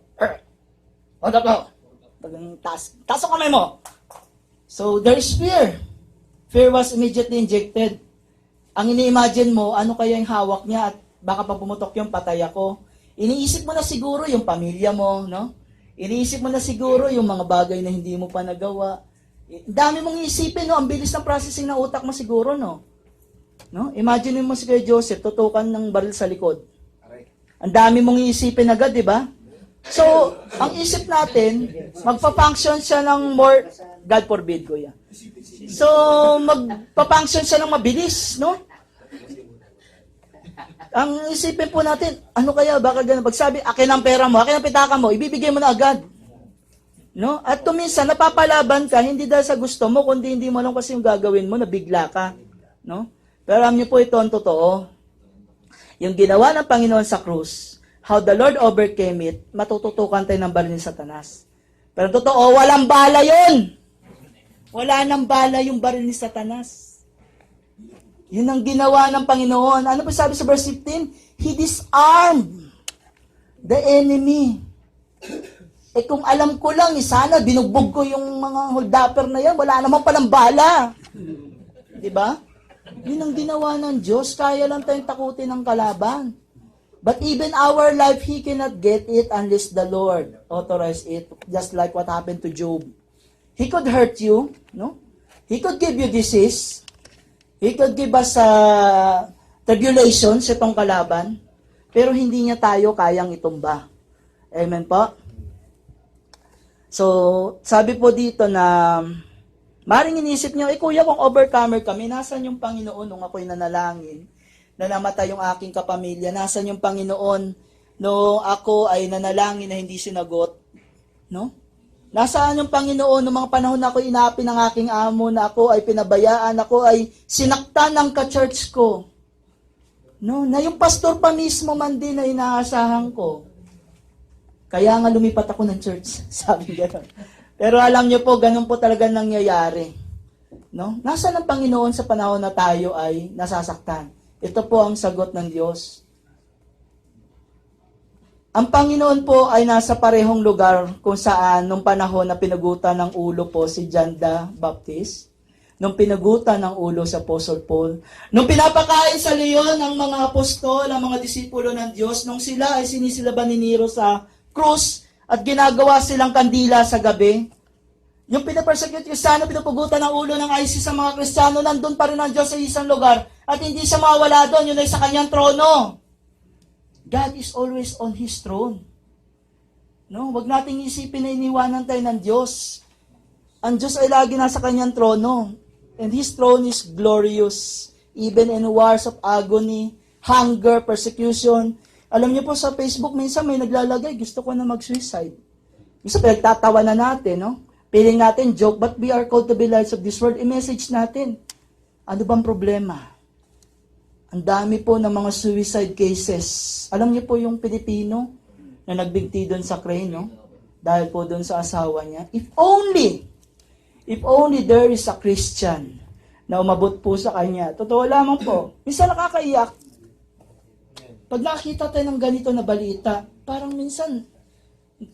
O na po. Taas ang kamay mo. So, there is fear. Fear was immediately injected. ang ini-imagine mo, ano kaya yung hawak niya at baka pa pumutok yung patay ako. Iniisip mo na siguro yung pamilya mo, no? Iniisip mo na siguro yung mga bagay na hindi mo pa nagawa. Dami mong isipin, no? Ang bilis ng processing ng utak mo siguro, no? No? Imagine mo si Kuya Joseph, tutukan ng baril sa likod. Ang dami mong iisipin agad, di ba? So, ang isip natin, magpa-function siya ng more, God forbid, Kuya. So, magpa-function siya ng mabilis, no? Ang isipin po natin, ano kaya, baka ganun, pagsabi, akin ang pera mo, akin ang pitaka mo, ibibigay mo na agad. No? At tuminsan, napapalaban ka, hindi dahil sa gusto mo, kundi hindi mo alam kasi yung gagawin mo, nabigla ka. No? Pero alam niyo po ito ang totoo. Yung ginawa ng Panginoon sa krus, how the Lord overcame it, matututukan tayo ng baril ni Satanas. Pero totoo, walang bala yun. Wala nang bala yung baril ni Satanas. Yun ang ginawa ng Panginoon. Ano pa sabi sa verse 15? He disarmed the enemy. Eh kung alam ko lang, sana binugbog ko yung mga holdapper na yan. Wala naman palang bala. Diba? Yun ang ginawa ng Diyos. Kaya lang tayong takutin ng kalaban. But even our life, He cannot get it unless the Lord authorized it. Just like what happened to Job. He could hurt you, no? He could give you disease. He could give us tribulations, itong kalaban. Pero hindi niya tayo kayang itumba. Amen po? So, sabi po dito na, maring inisip niyo, kuya, kung overcomer kami, nasan yung Panginoon nung ako'y nanalangin? Na namatay yung aking kapamilya, nasan yung Panginoon no ako ay nanalangin na hindi sinagot, no? Nasaan yung Panginoon noong mga panahon na ako inapi ng aking amo, na ako ay pinabayaan, ako ay sinaktan ng ka-church ko, no? Na yung pastor pa mismo man din na inaasahan ko. Kaya nga lumipat ako ng church, sabi gano'n. Pero alam niyo po, ganun po talaga nangyayari, no? Nasaan ang Panginoon sa panahon na tayo ay nasasaktan? Ito po ang sagot ng Diyos. Ang Panginoon po ay nasa parehong lugar kung saan nung panahon na pinagutan ng ulo po si John the Baptist, nung pinagutan ng ulo sa Apostle Paul, nung pinapakain sa leon ng mga apostol, ang mga disipulo ng Diyos, nung sila ay sinisilaban ni Nero sa krus at ginagawa silang kandila sa gabi, yung pinapersecute Kristiyano, pinupugutan ng ulo ng ISIS sa mga Kristiyano, nandun pa rin ang Diyos sa isang lugar at hindi siya mawala doon, yun ay sa kanyang trono. God is always on His throne. No, wag nating isipin na iniwanan tayo ng Diyos. Ang Diyos ay lagi nasa kanyang trono. And His throne is glorious. Even in wars of agony, hunger, persecution. Alam niyo po sa Facebook, minsan may naglalagay, gusto ko na mag-suicide. Gusto pinagtatawa na natin, no? Feeling natin joke, but we are called to be lights of this world. I-message natin. Ano bang problema? Ang dami po ng mga suicide cases. Alam niyo po yung Pilipino na nagbigti doon sa crane, no? Dahil po doon sa asawa niya. If only there is a Christian na umabot po sa kanya. Totoo lamang po. Minsan nakakaiyak. Pag nakita tayo ng ganito na balita, parang minsan,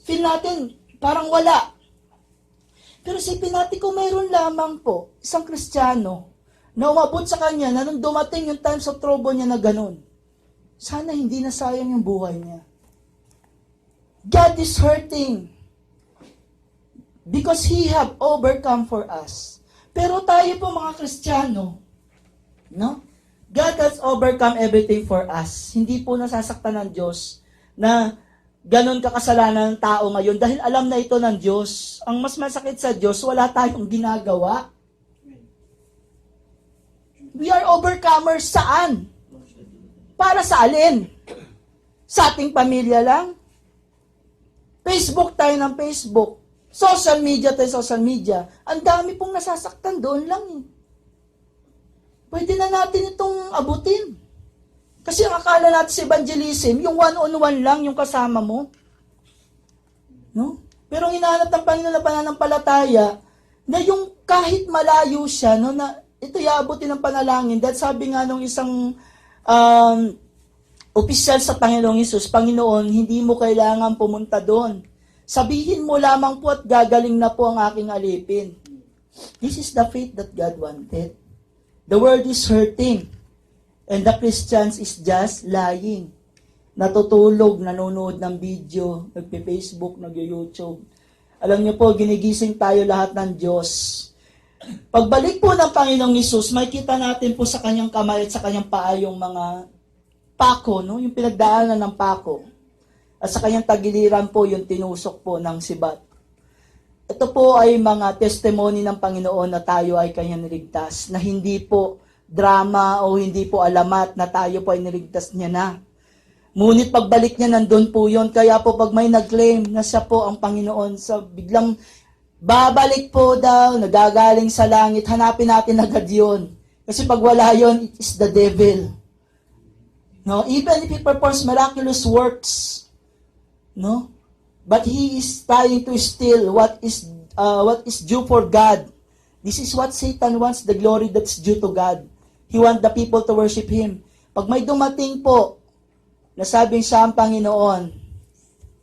feel natin, parang wala. Pero isipin natin kung mayroon lamang po isang Kristiyano na umabot sa kanya na nung dumating yung times of trouble niya na ganun, sana hindi nasayang yung buhay niya. God is hurting because He have overcome for us. Pero tayo po mga Kristiyano, no? God has overcome everything for us. Hindi po nasasaktan ng Diyos na ganon kakasalanan ng tao ngayon dahil alam na ito ng Diyos. Ang mas masakit sa Diyos, wala tayong ginagawa. We are overcomers saan? Para sa alin? Sa ating pamilya lang? Facebook tayo ng Facebook. Social media tayo social media. Ang dami pong nasasaktan doon lang eh. Pwede na natin itong abutin. Kasi ang akala natin sa evangelism, yung one-on-one lang yung kasama mo. No? Pero ang hinahanap ng Panginoon na pananampalataya, na yung kahit malayo siya, no, na ito iabutin ng panalangin. Dahil sabi nga nung isang opisyal sa Panginoong Hesus, Panginoon, hindi mo kailangan pumunta doon. Sabihin mo lamang po at gagaling na po ang aking alipin. This is the faith that God wanted. The world is hurting. And the Christians is just lying. Natutulog, nanonood ng video, nagpe-Facebook, nag-YouTube. Alam niyo po, ginigising tayo lahat ng Diyos. Pagbalik po ng Panginoong Hesus, may kita natin po sa kanyang kamay at sa kanyang paa yung mga pako, no? Yung pinagdaanan ng pako. At sa kanyang tagiliran po yung tinusok po ng sibat. Ito po ay mga testimony ng Panginoon na tayo ay kanyang niligtas, na hindi po drama o hindi po alamat na tayo po ay niligtas niya na. Ngunit pagbalik niya, nandun po yun. Kaya po pag may nag-claim na siya po ang Panginoon, sa biglang babalik po daw, nagagaling sa langit, hanapin natin agad yun. Kasi pag wala yun, it is the devil. No? Even if he performs miraculous works, no? But he is trying to steal what is due for God. This is what Satan wants, the glory that's due to God. He wants the people to worship Him. Pag may dumating po, nasabing siya ang Panginoon,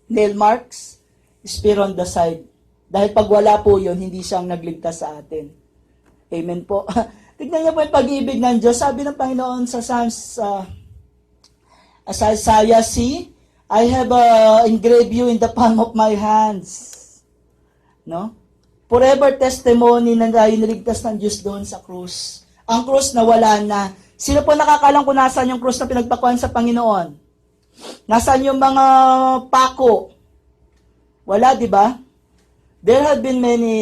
nail marks, spear on the side. Dahil pag wala po yun, hindi siyang nagligtas sa atin. Amen po. Tignan niyo po yung pag-ibig ng Diyos. Sabi ng Panginoon sa Psalms, as Isaiah, see, I have engraved you in the palm of my hands. No? Forever testimony na tayo niligtas ng Diyos doon sa krus. Ang krus na wala na. Sino po nakakalang kung nasaan yung krus na pinagpakuan sa Panginoon? Nasaan yung mga pako? Wala, di ba? There have been many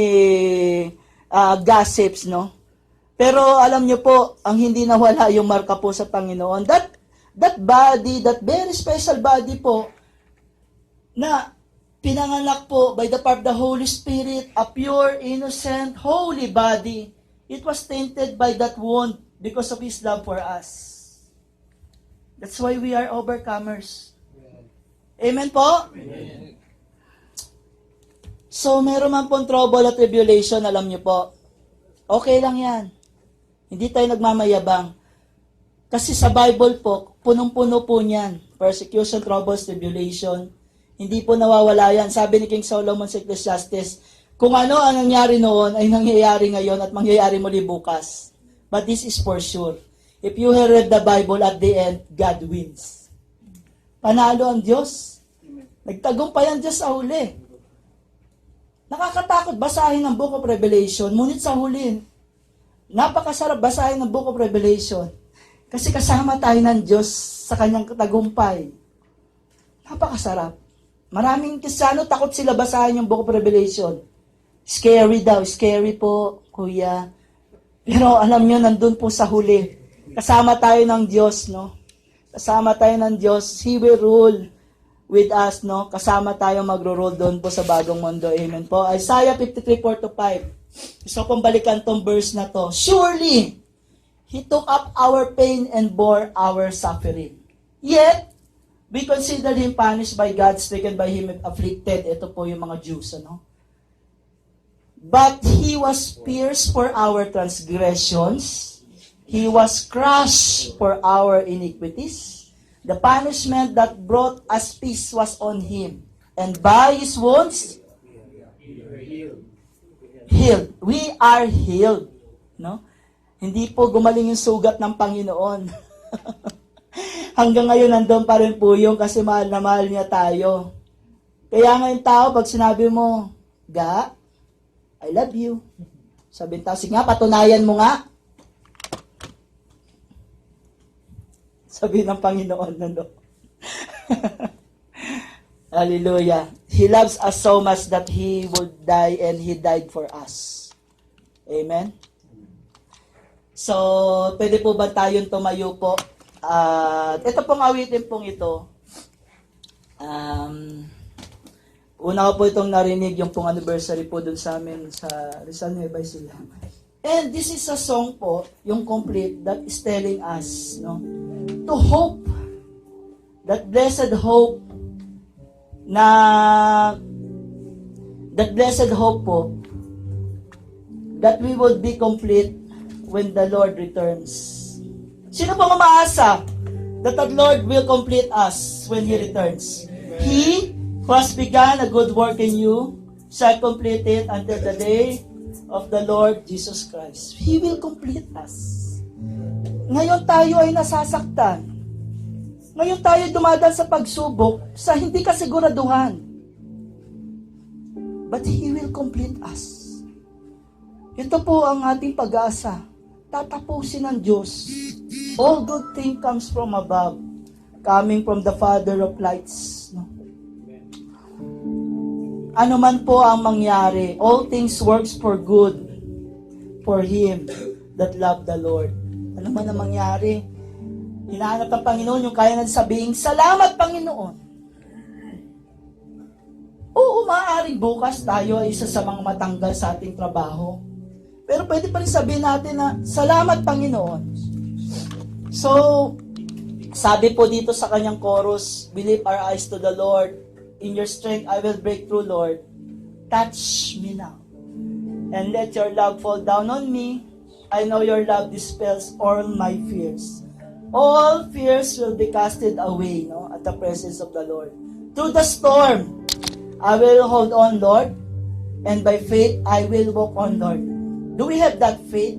gossips, no? Pero alam niyo po, ang hindi nawala yung marka po sa Panginoon. That body, that very special body po, na pinanganak po by the power of the Holy Spirit, a pure, innocent, holy body, it was tainted by that wound because of His love for us. That's why we are overcomers. Amen po? Amen. So, meron man pong trouble at tribulation, alam niyo po, okay lang yan. Hindi tayo nagmamayabang. Kasi sa Bible po, punong-puno po niyan. Persecution, troubles, tribulation. Hindi po nawawala yan. Sabi ni King Solomon sa Ecclesiastes, kung ano ang nangyari noon ay nangyayari ngayon at mangyayari muli bukas. But this is for sure. If you have read the Bible, at the end, God wins. Panalo ang Diyos. Nagtagumpay ang Diyos sa huli. Nakakatakot basahin ang Book of Revelation, ngunit sa huli, napakasarap basahin ang Book of Revelation. Kasi kasama tayo ng Diyos sa kanyang tagumpay. Napakasarap. Maraming Kristiyano takot sila basahin yung Book of Revelation. Scary daw, scary po, kuya. Pero alam nyo, nandun po sa huli. Kasama tayo ng Diyos, no? Kasama tayo ng Diyos. He will rule with us, no? Kasama tayo magro-rule doon po sa bagong mundo. Amen po. Isaiah 53:4-5. Gusto kong balikan tong verse na to. Surely, He took up our pain and bore our suffering. Yet, we consider Him punished by God, stricken by Him, afflicted. Ito po yung mga Jews, ano? But He was pierced for our transgressions. He was crushed for our iniquities. The punishment that brought us peace was on Him. And by His wounds, healed. We are healed. No? Hindi po gumaling yung sugat ng Panginoon. Hanggang ngayon nandun pa rin po yung kasi mahal na mahal niya tayo. Kaya ngayon tao, pag sinabi mo, Ga, I love you. Sabi ng tao, sige nga, patunayan mo nga. Sabi ng Panginoon na no. Hallelujah. He loves us so much that He would die and He died for us. Amen? So, pwede po ba tayong tumayo po? Ito pong awitin pong ito. Una ko po itong narinig, yung pong anniversary po dun sa amin sa Rizal Nueva Ecija. And this is a song po, yung complete, that is telling us, no, to hope, that blessed hope po, that we will be complete when the Lord returns. Sino pong umaasa that the Lord will complete us when He returns? He who has begun a good work in you shall complete it until the day of the Lord Jesus Christ. He will complete us. Ngayon tayo ay nasasaktan. Ngayon tayo dumadaan sa pagsubok sa hindi kasiguraduhan. But He will complete us. Ito po ang ating pag-asa. Tatapusin ng Diyos. All good thing comes from above, coming from the Father of lights. No? Ano man po ang mangyari, all things works for good for him that love the Lord. Ano man ang mangyari, hinahanap ng Panginoon yung kaya natin sabihin, salamat Panginoon. Oo, maaaring bukas tayo ay isa sa mga matanggal sa ating trabaho. Pero pwede pa rin sabihin natin na, salamat Panginoon. So, sabi po dito sa kanyang chorus, we lift our eyes to the Lord. In your strength, I will break through, Lord. Touch me now. And let your love fall down on me. I know your love dispels all my fears. All fears will be casted away, no, at the presence of the Lord. Through the storm, I will hold on, Lord. And by faith, I will walk on, Lord. Do we have that faith?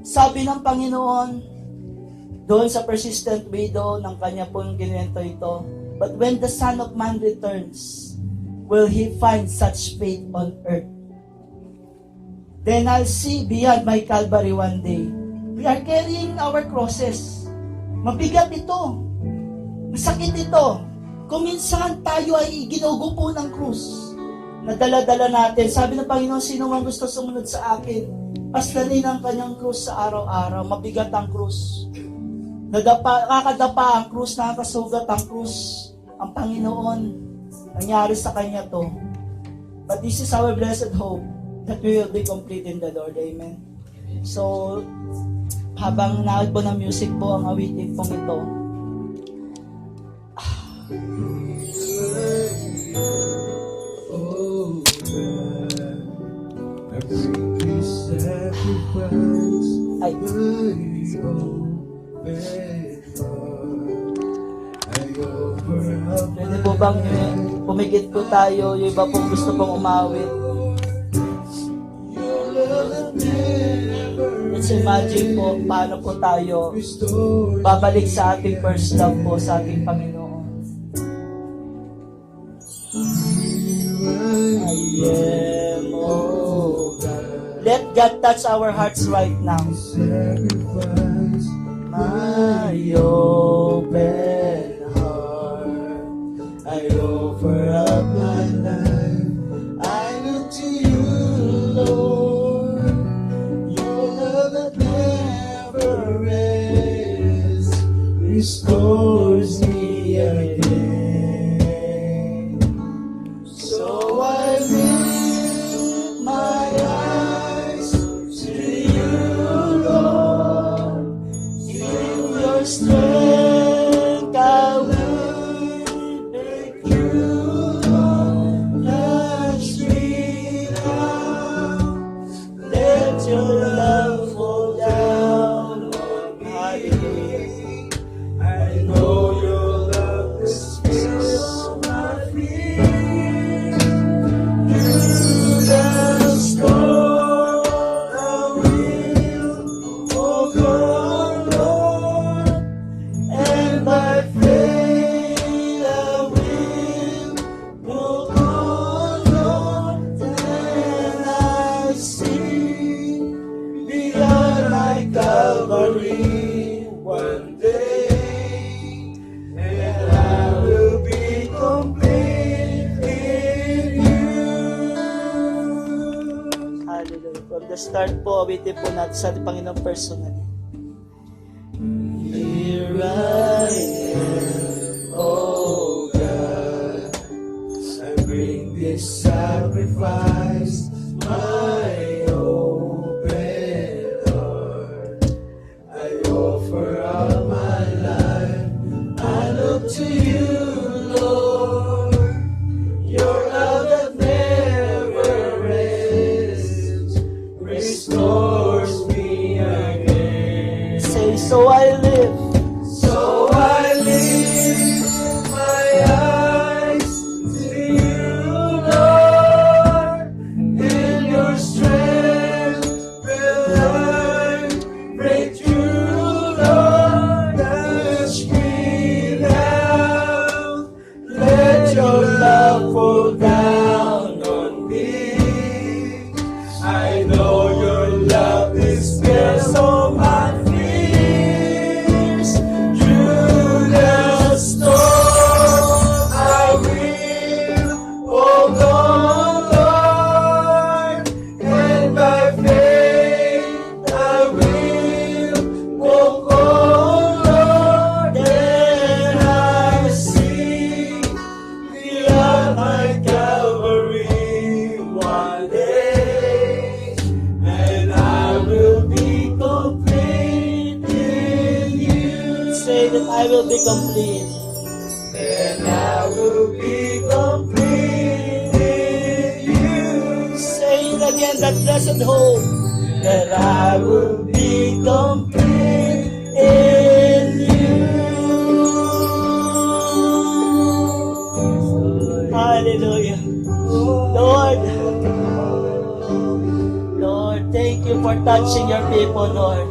Sabi ng Panginoon, doon sa persistent widow ng kanya pong kinuwento ito, but when the Son of Man returns, will He find such faith on earth? Then I'll see beyond my Calvary one day. We are carrying our crosses. Mabigat ito. Masakit ito. Kung minsan tayo ay ginugupo ng krus, nadala-dala natin. Sabi ng Panginoon, sino man gusto sumunod sa akin, paslanin ang kanyang krus sa araw-araw. Mabigat ang krus. Nakakadapa ang krus, nakakasugat ang krus. Ang Panginoon, nangyari sa Kanya to. But this is our blessed hope that we will be complete in the Lord. Amen. So, habang naawit po ng music po ang awitin pong ito, ay, pwede po bang pumigit po tayo, yung iba pong gusto pong umawit? Let's imagine po paano po tayo babalik sa ating first love po sa ating Panginoon. I am, oh God. Let God touch our hearts right now. My open heart, I offer up my life. I look to you, Lord. Your love that never ends restores me again. So I lift my eyes to you, Lord. In your strength I will make you, Lord. Touch me now. Let your love fall down on me. I know your love dispels my fears. Through the storm I will walk on, Lord. And by faith I will walk on, Lord. And I see beyond my Calvary one day, and I will be complete in you. Hallelujah. From the start po, awitin po natin sa ating Panginoon personally. Here I am, oh God. I bring this sacrifice, my open heart. I offer up my life. I look to you, Lord. Your love that never ends restores me again. Say, so I live. So I lift my eyes to you, Lord. In your strength will be complete. And I will be complete in you. Say it again, that blessed hope. That I will be complete In you. Hallelujah. Lord, Lord, thank you for touching your people, Lord.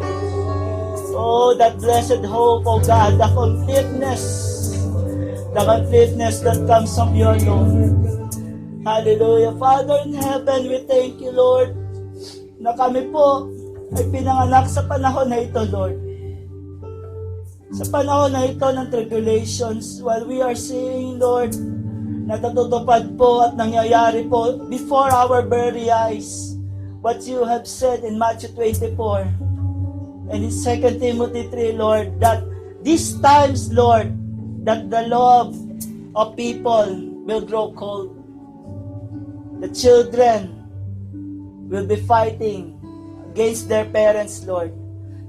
Oh, that blessed hope, oh God, the completeness that comes from your Lord. Hallelujah. Father in heaven, we thank you, Lord, na kami po ay pinanganak sa panahon na ito, Lord. Sa panahon na ito ng tribulations, while we are seeing, Lord, natatutupad po at nangyayari po before our very eyes what you have said in Matthew 24 and in 2 Timothy 3, Lord, that these times, Lord, that the love of people will grow cold. The children will be fighting against their parents, Lord.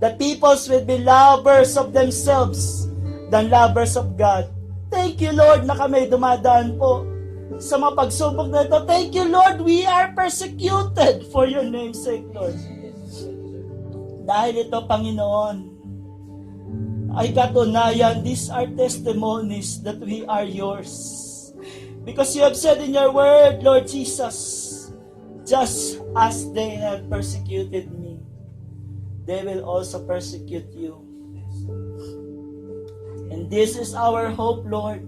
The peoples will be lovers of themselves than lovers of God. Thank you, Lord, na kami dumadaan po sa mga pagsubok na ito. Thank you, Lord, we are persecuted for your name's sake, Lord. Dahil ito, Panginoon, ay katunayan, these are testimonies that we are yours. Because you have said in your word, Lord Jesus, just as they have persecuted me, they will also persecute you. And this is our hope, Lord,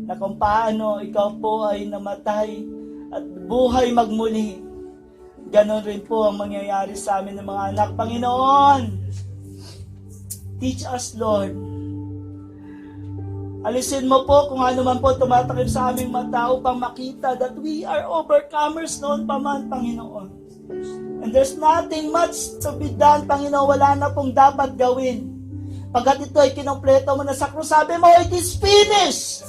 na kung paano ikaw po ay namatay at buhay magmuli, ganon rin po ang mangyayari sa amin ng mga anak. Panginoon, teach us, Lord. Alisin mo po kung ano man po tumatakip sa aming mata upang makita that we are overcomers noon pa man, Panginoon. And there's nothing much to be done, Panginoon. Wala na pong dapat gawin. Pagkat ito ay kinompleto mo na sa krus, sabi mo, it is finished.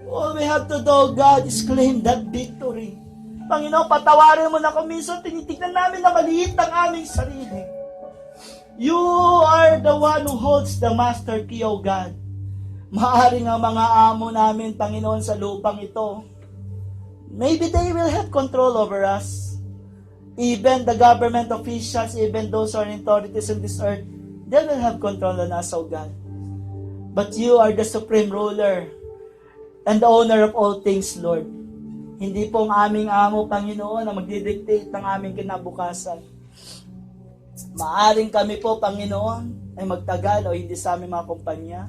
All we have to do, God, is claim that victory. Panginoon, patawarin mo na kung minsan tinitignan namin na maliit ang aming sarili. You are the one who holds the master key, O God. Maaring ang mga amo namin, Panginoon, sa lupang ito, maybe they will have control over us. Even the government officials, even those who are in authorities in this earth, they will have control on us, O God. But you are the supreme ruler and the owner of all things, Lord. Hindi po ang aming amo, Panginoon, na magdidictate ng aming kinabukasan. Maaring kami po, Panginoon, ay magtagal o hindi sa aming mga kumpanya.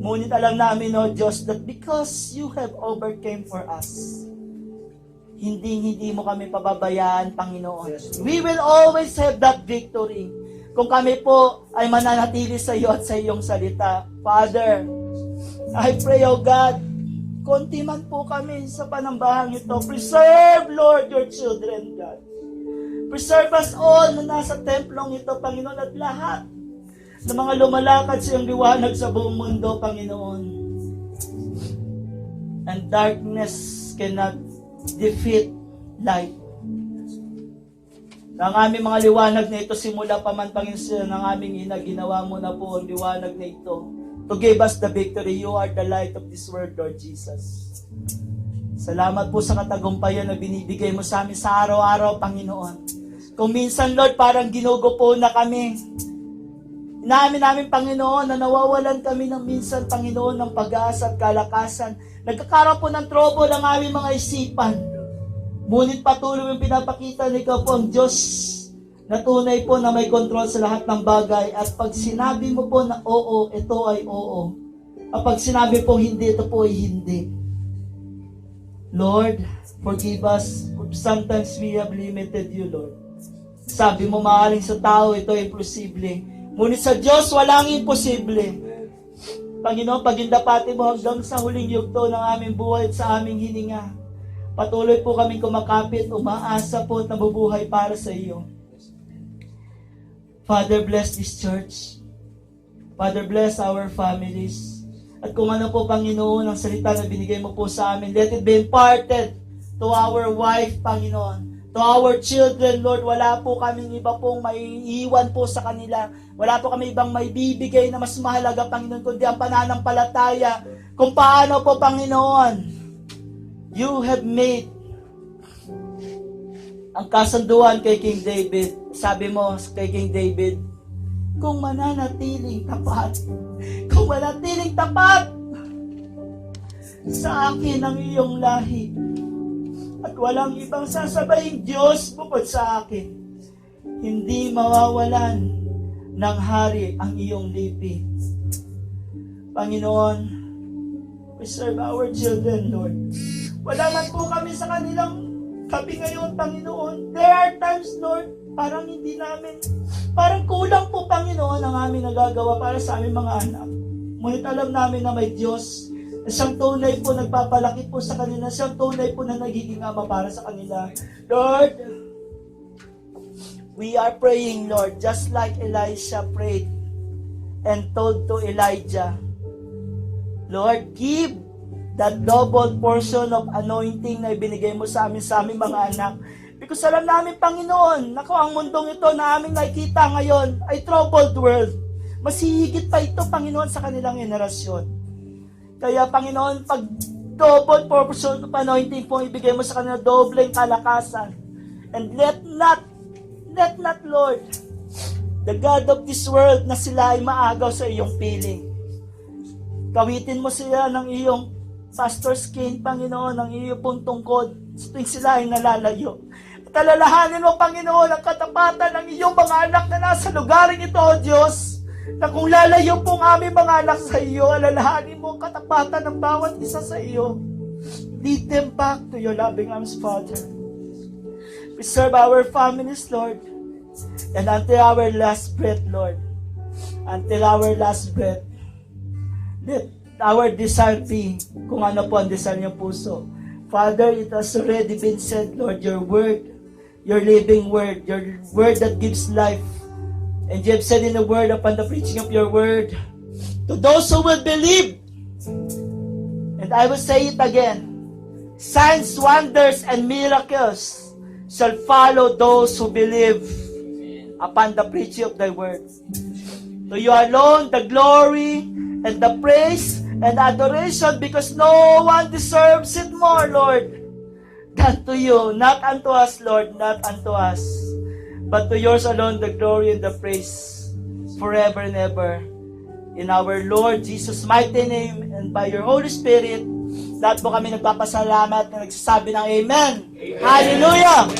Ngunit alam namin, O Diyos, that because you have overcame for us, hindi mo kami pababayaan, Panginoon. We will always have that victory. Kung kami po ay mananatili sa iyo at sa iyong salita. Father, I pray, O God, konti man po kami sa panambahang ito. Preserve, Lord, your children, God. Preserve us all na nasa templong ito, Panginoon, at lahat ng mga lumalakad sa iyong liwanag sa buong mundo, Panginoon. And darkness cannot defeat light. Ang aming mga liwanag na ito, simula pa man, Panginoon, ng aming ina, ginawa mo na po ang liwanag na ito to give us the victory. You are the light of this world, Lord Jesus. Salamat po sa katagumpayan na binibigay mo sa amin sa araw-araw, Panginoon. Kung minsan, Lord, parang ginugupo na kami. Inaamin namin, Panginoon, na nawawalan kami ng minsan, Panginoon, ng pag-asa at kalakasan. Nagkakaroon po ng trouble ang aming mga isipan. Ngunit patuloy yung pinapakita na ikaw po ang Diyos na tunay po na may kontrol sa lahat ng bagay. At pag sinabi mo po na oo, ito ay oo. At pag sinabi po hindi, ito po ay hindi. Lord, forgive us. Sometimes we have limited you, Lord. Sabi mo, maaaring sa tao, ito ay imposible. Ngunit sa Diyos, walang imposible. Panginoon, pagindapati mo hanggang sa huling yugto ng aming buhay at sa aming hininga. Patuloy po kaming kumakapit, umaasa po at nabubuhay para sa iyo. Father, bless this church. Father, bless our families. At kung ano po, Panginoon, ang salita na binigay mo po sa amin, let it be imparted to our wife, Panginoon. To our children, Lord, wala po kaming iba pong maiiwan po sa kanila. Wala po kami ibang may bibigay na mas mahalaga, Panginoon, kundi ang pananampalataya. Kung paano po, Panginoon, you have made ang kasunduan kay King David. Sabi mo kay King David, kung mananatiling tapat sa akin ang iyong lahi, at walang ibang sasabaying Diyos bukod sa akin, hindi mawawalan ng hari ang iyong lipi. Panginoon, we serve our children, Lord. Wala man po kami sa kanilang tabi ngayon, Panginoon. There are times, Lord, parang parang kulang po, Panginoon, ang aming nagagawa para sa aming mga anak. Ngunit alam namin na may Diyos, na siyang tunay po nagpapalaki po sa kanila, siyang tunay po na nagiging ama para sa kanila. Lord, we are praying, Lord, just like Elisha prayed and told to Elijah, Lord, give that double portion of anointing na ibinigay mo sa aming mga anak. Because alam namin, Panginoon, na kung ang mundong ito na aming nakikita ngayon ay troubled world, mas higit pa ito, Panginoon, sa kanilang generasyon. Kaya, Panginoon, pag double portion of anointing po ibigay mo sa kanila, dobleng kalakasan. And let not, Lord, the God of this world na sila ay maagaw sa iyong piling. Kawitin mo sila ng iyong pastor's cane, Panginoon, ng iyong pong tungkod tuwing sila ay nalalayo. At alalahanin mo, Panginoon, ang katapatan ng iyong mga anak na nasa lugaring ito, O Diyos, na kung lalayo pong aming mga anak sa iyo, alalahanin mo ang katapatan ng bawat isa sa iyo. Lead them back to your loving arms, Father. Preserve our families, Lord, and until our last breath, Lord, until our last breath, let our desire be kung ano po ang desire ng puso. Father, it has already been said, Lord, your word, your living word, your word that gives life. And you have said in the word upon the preaching of your word, to those who will believe, and I will say it again, signs, wonders, and miracles shall follow those who believe upon the preaching of thy word. To you alone the glory and the praise and adoration, because no one deserves it more, Lord, than to you. Not unto us, Lord, not unto us, but to yours alone the glory and the praise forever and ever. In our Lord Jesus' mighty name and by your Holy Spirit, lahat po kami nagpapasalamat na nagsasabi ng Amen. Hallelujah!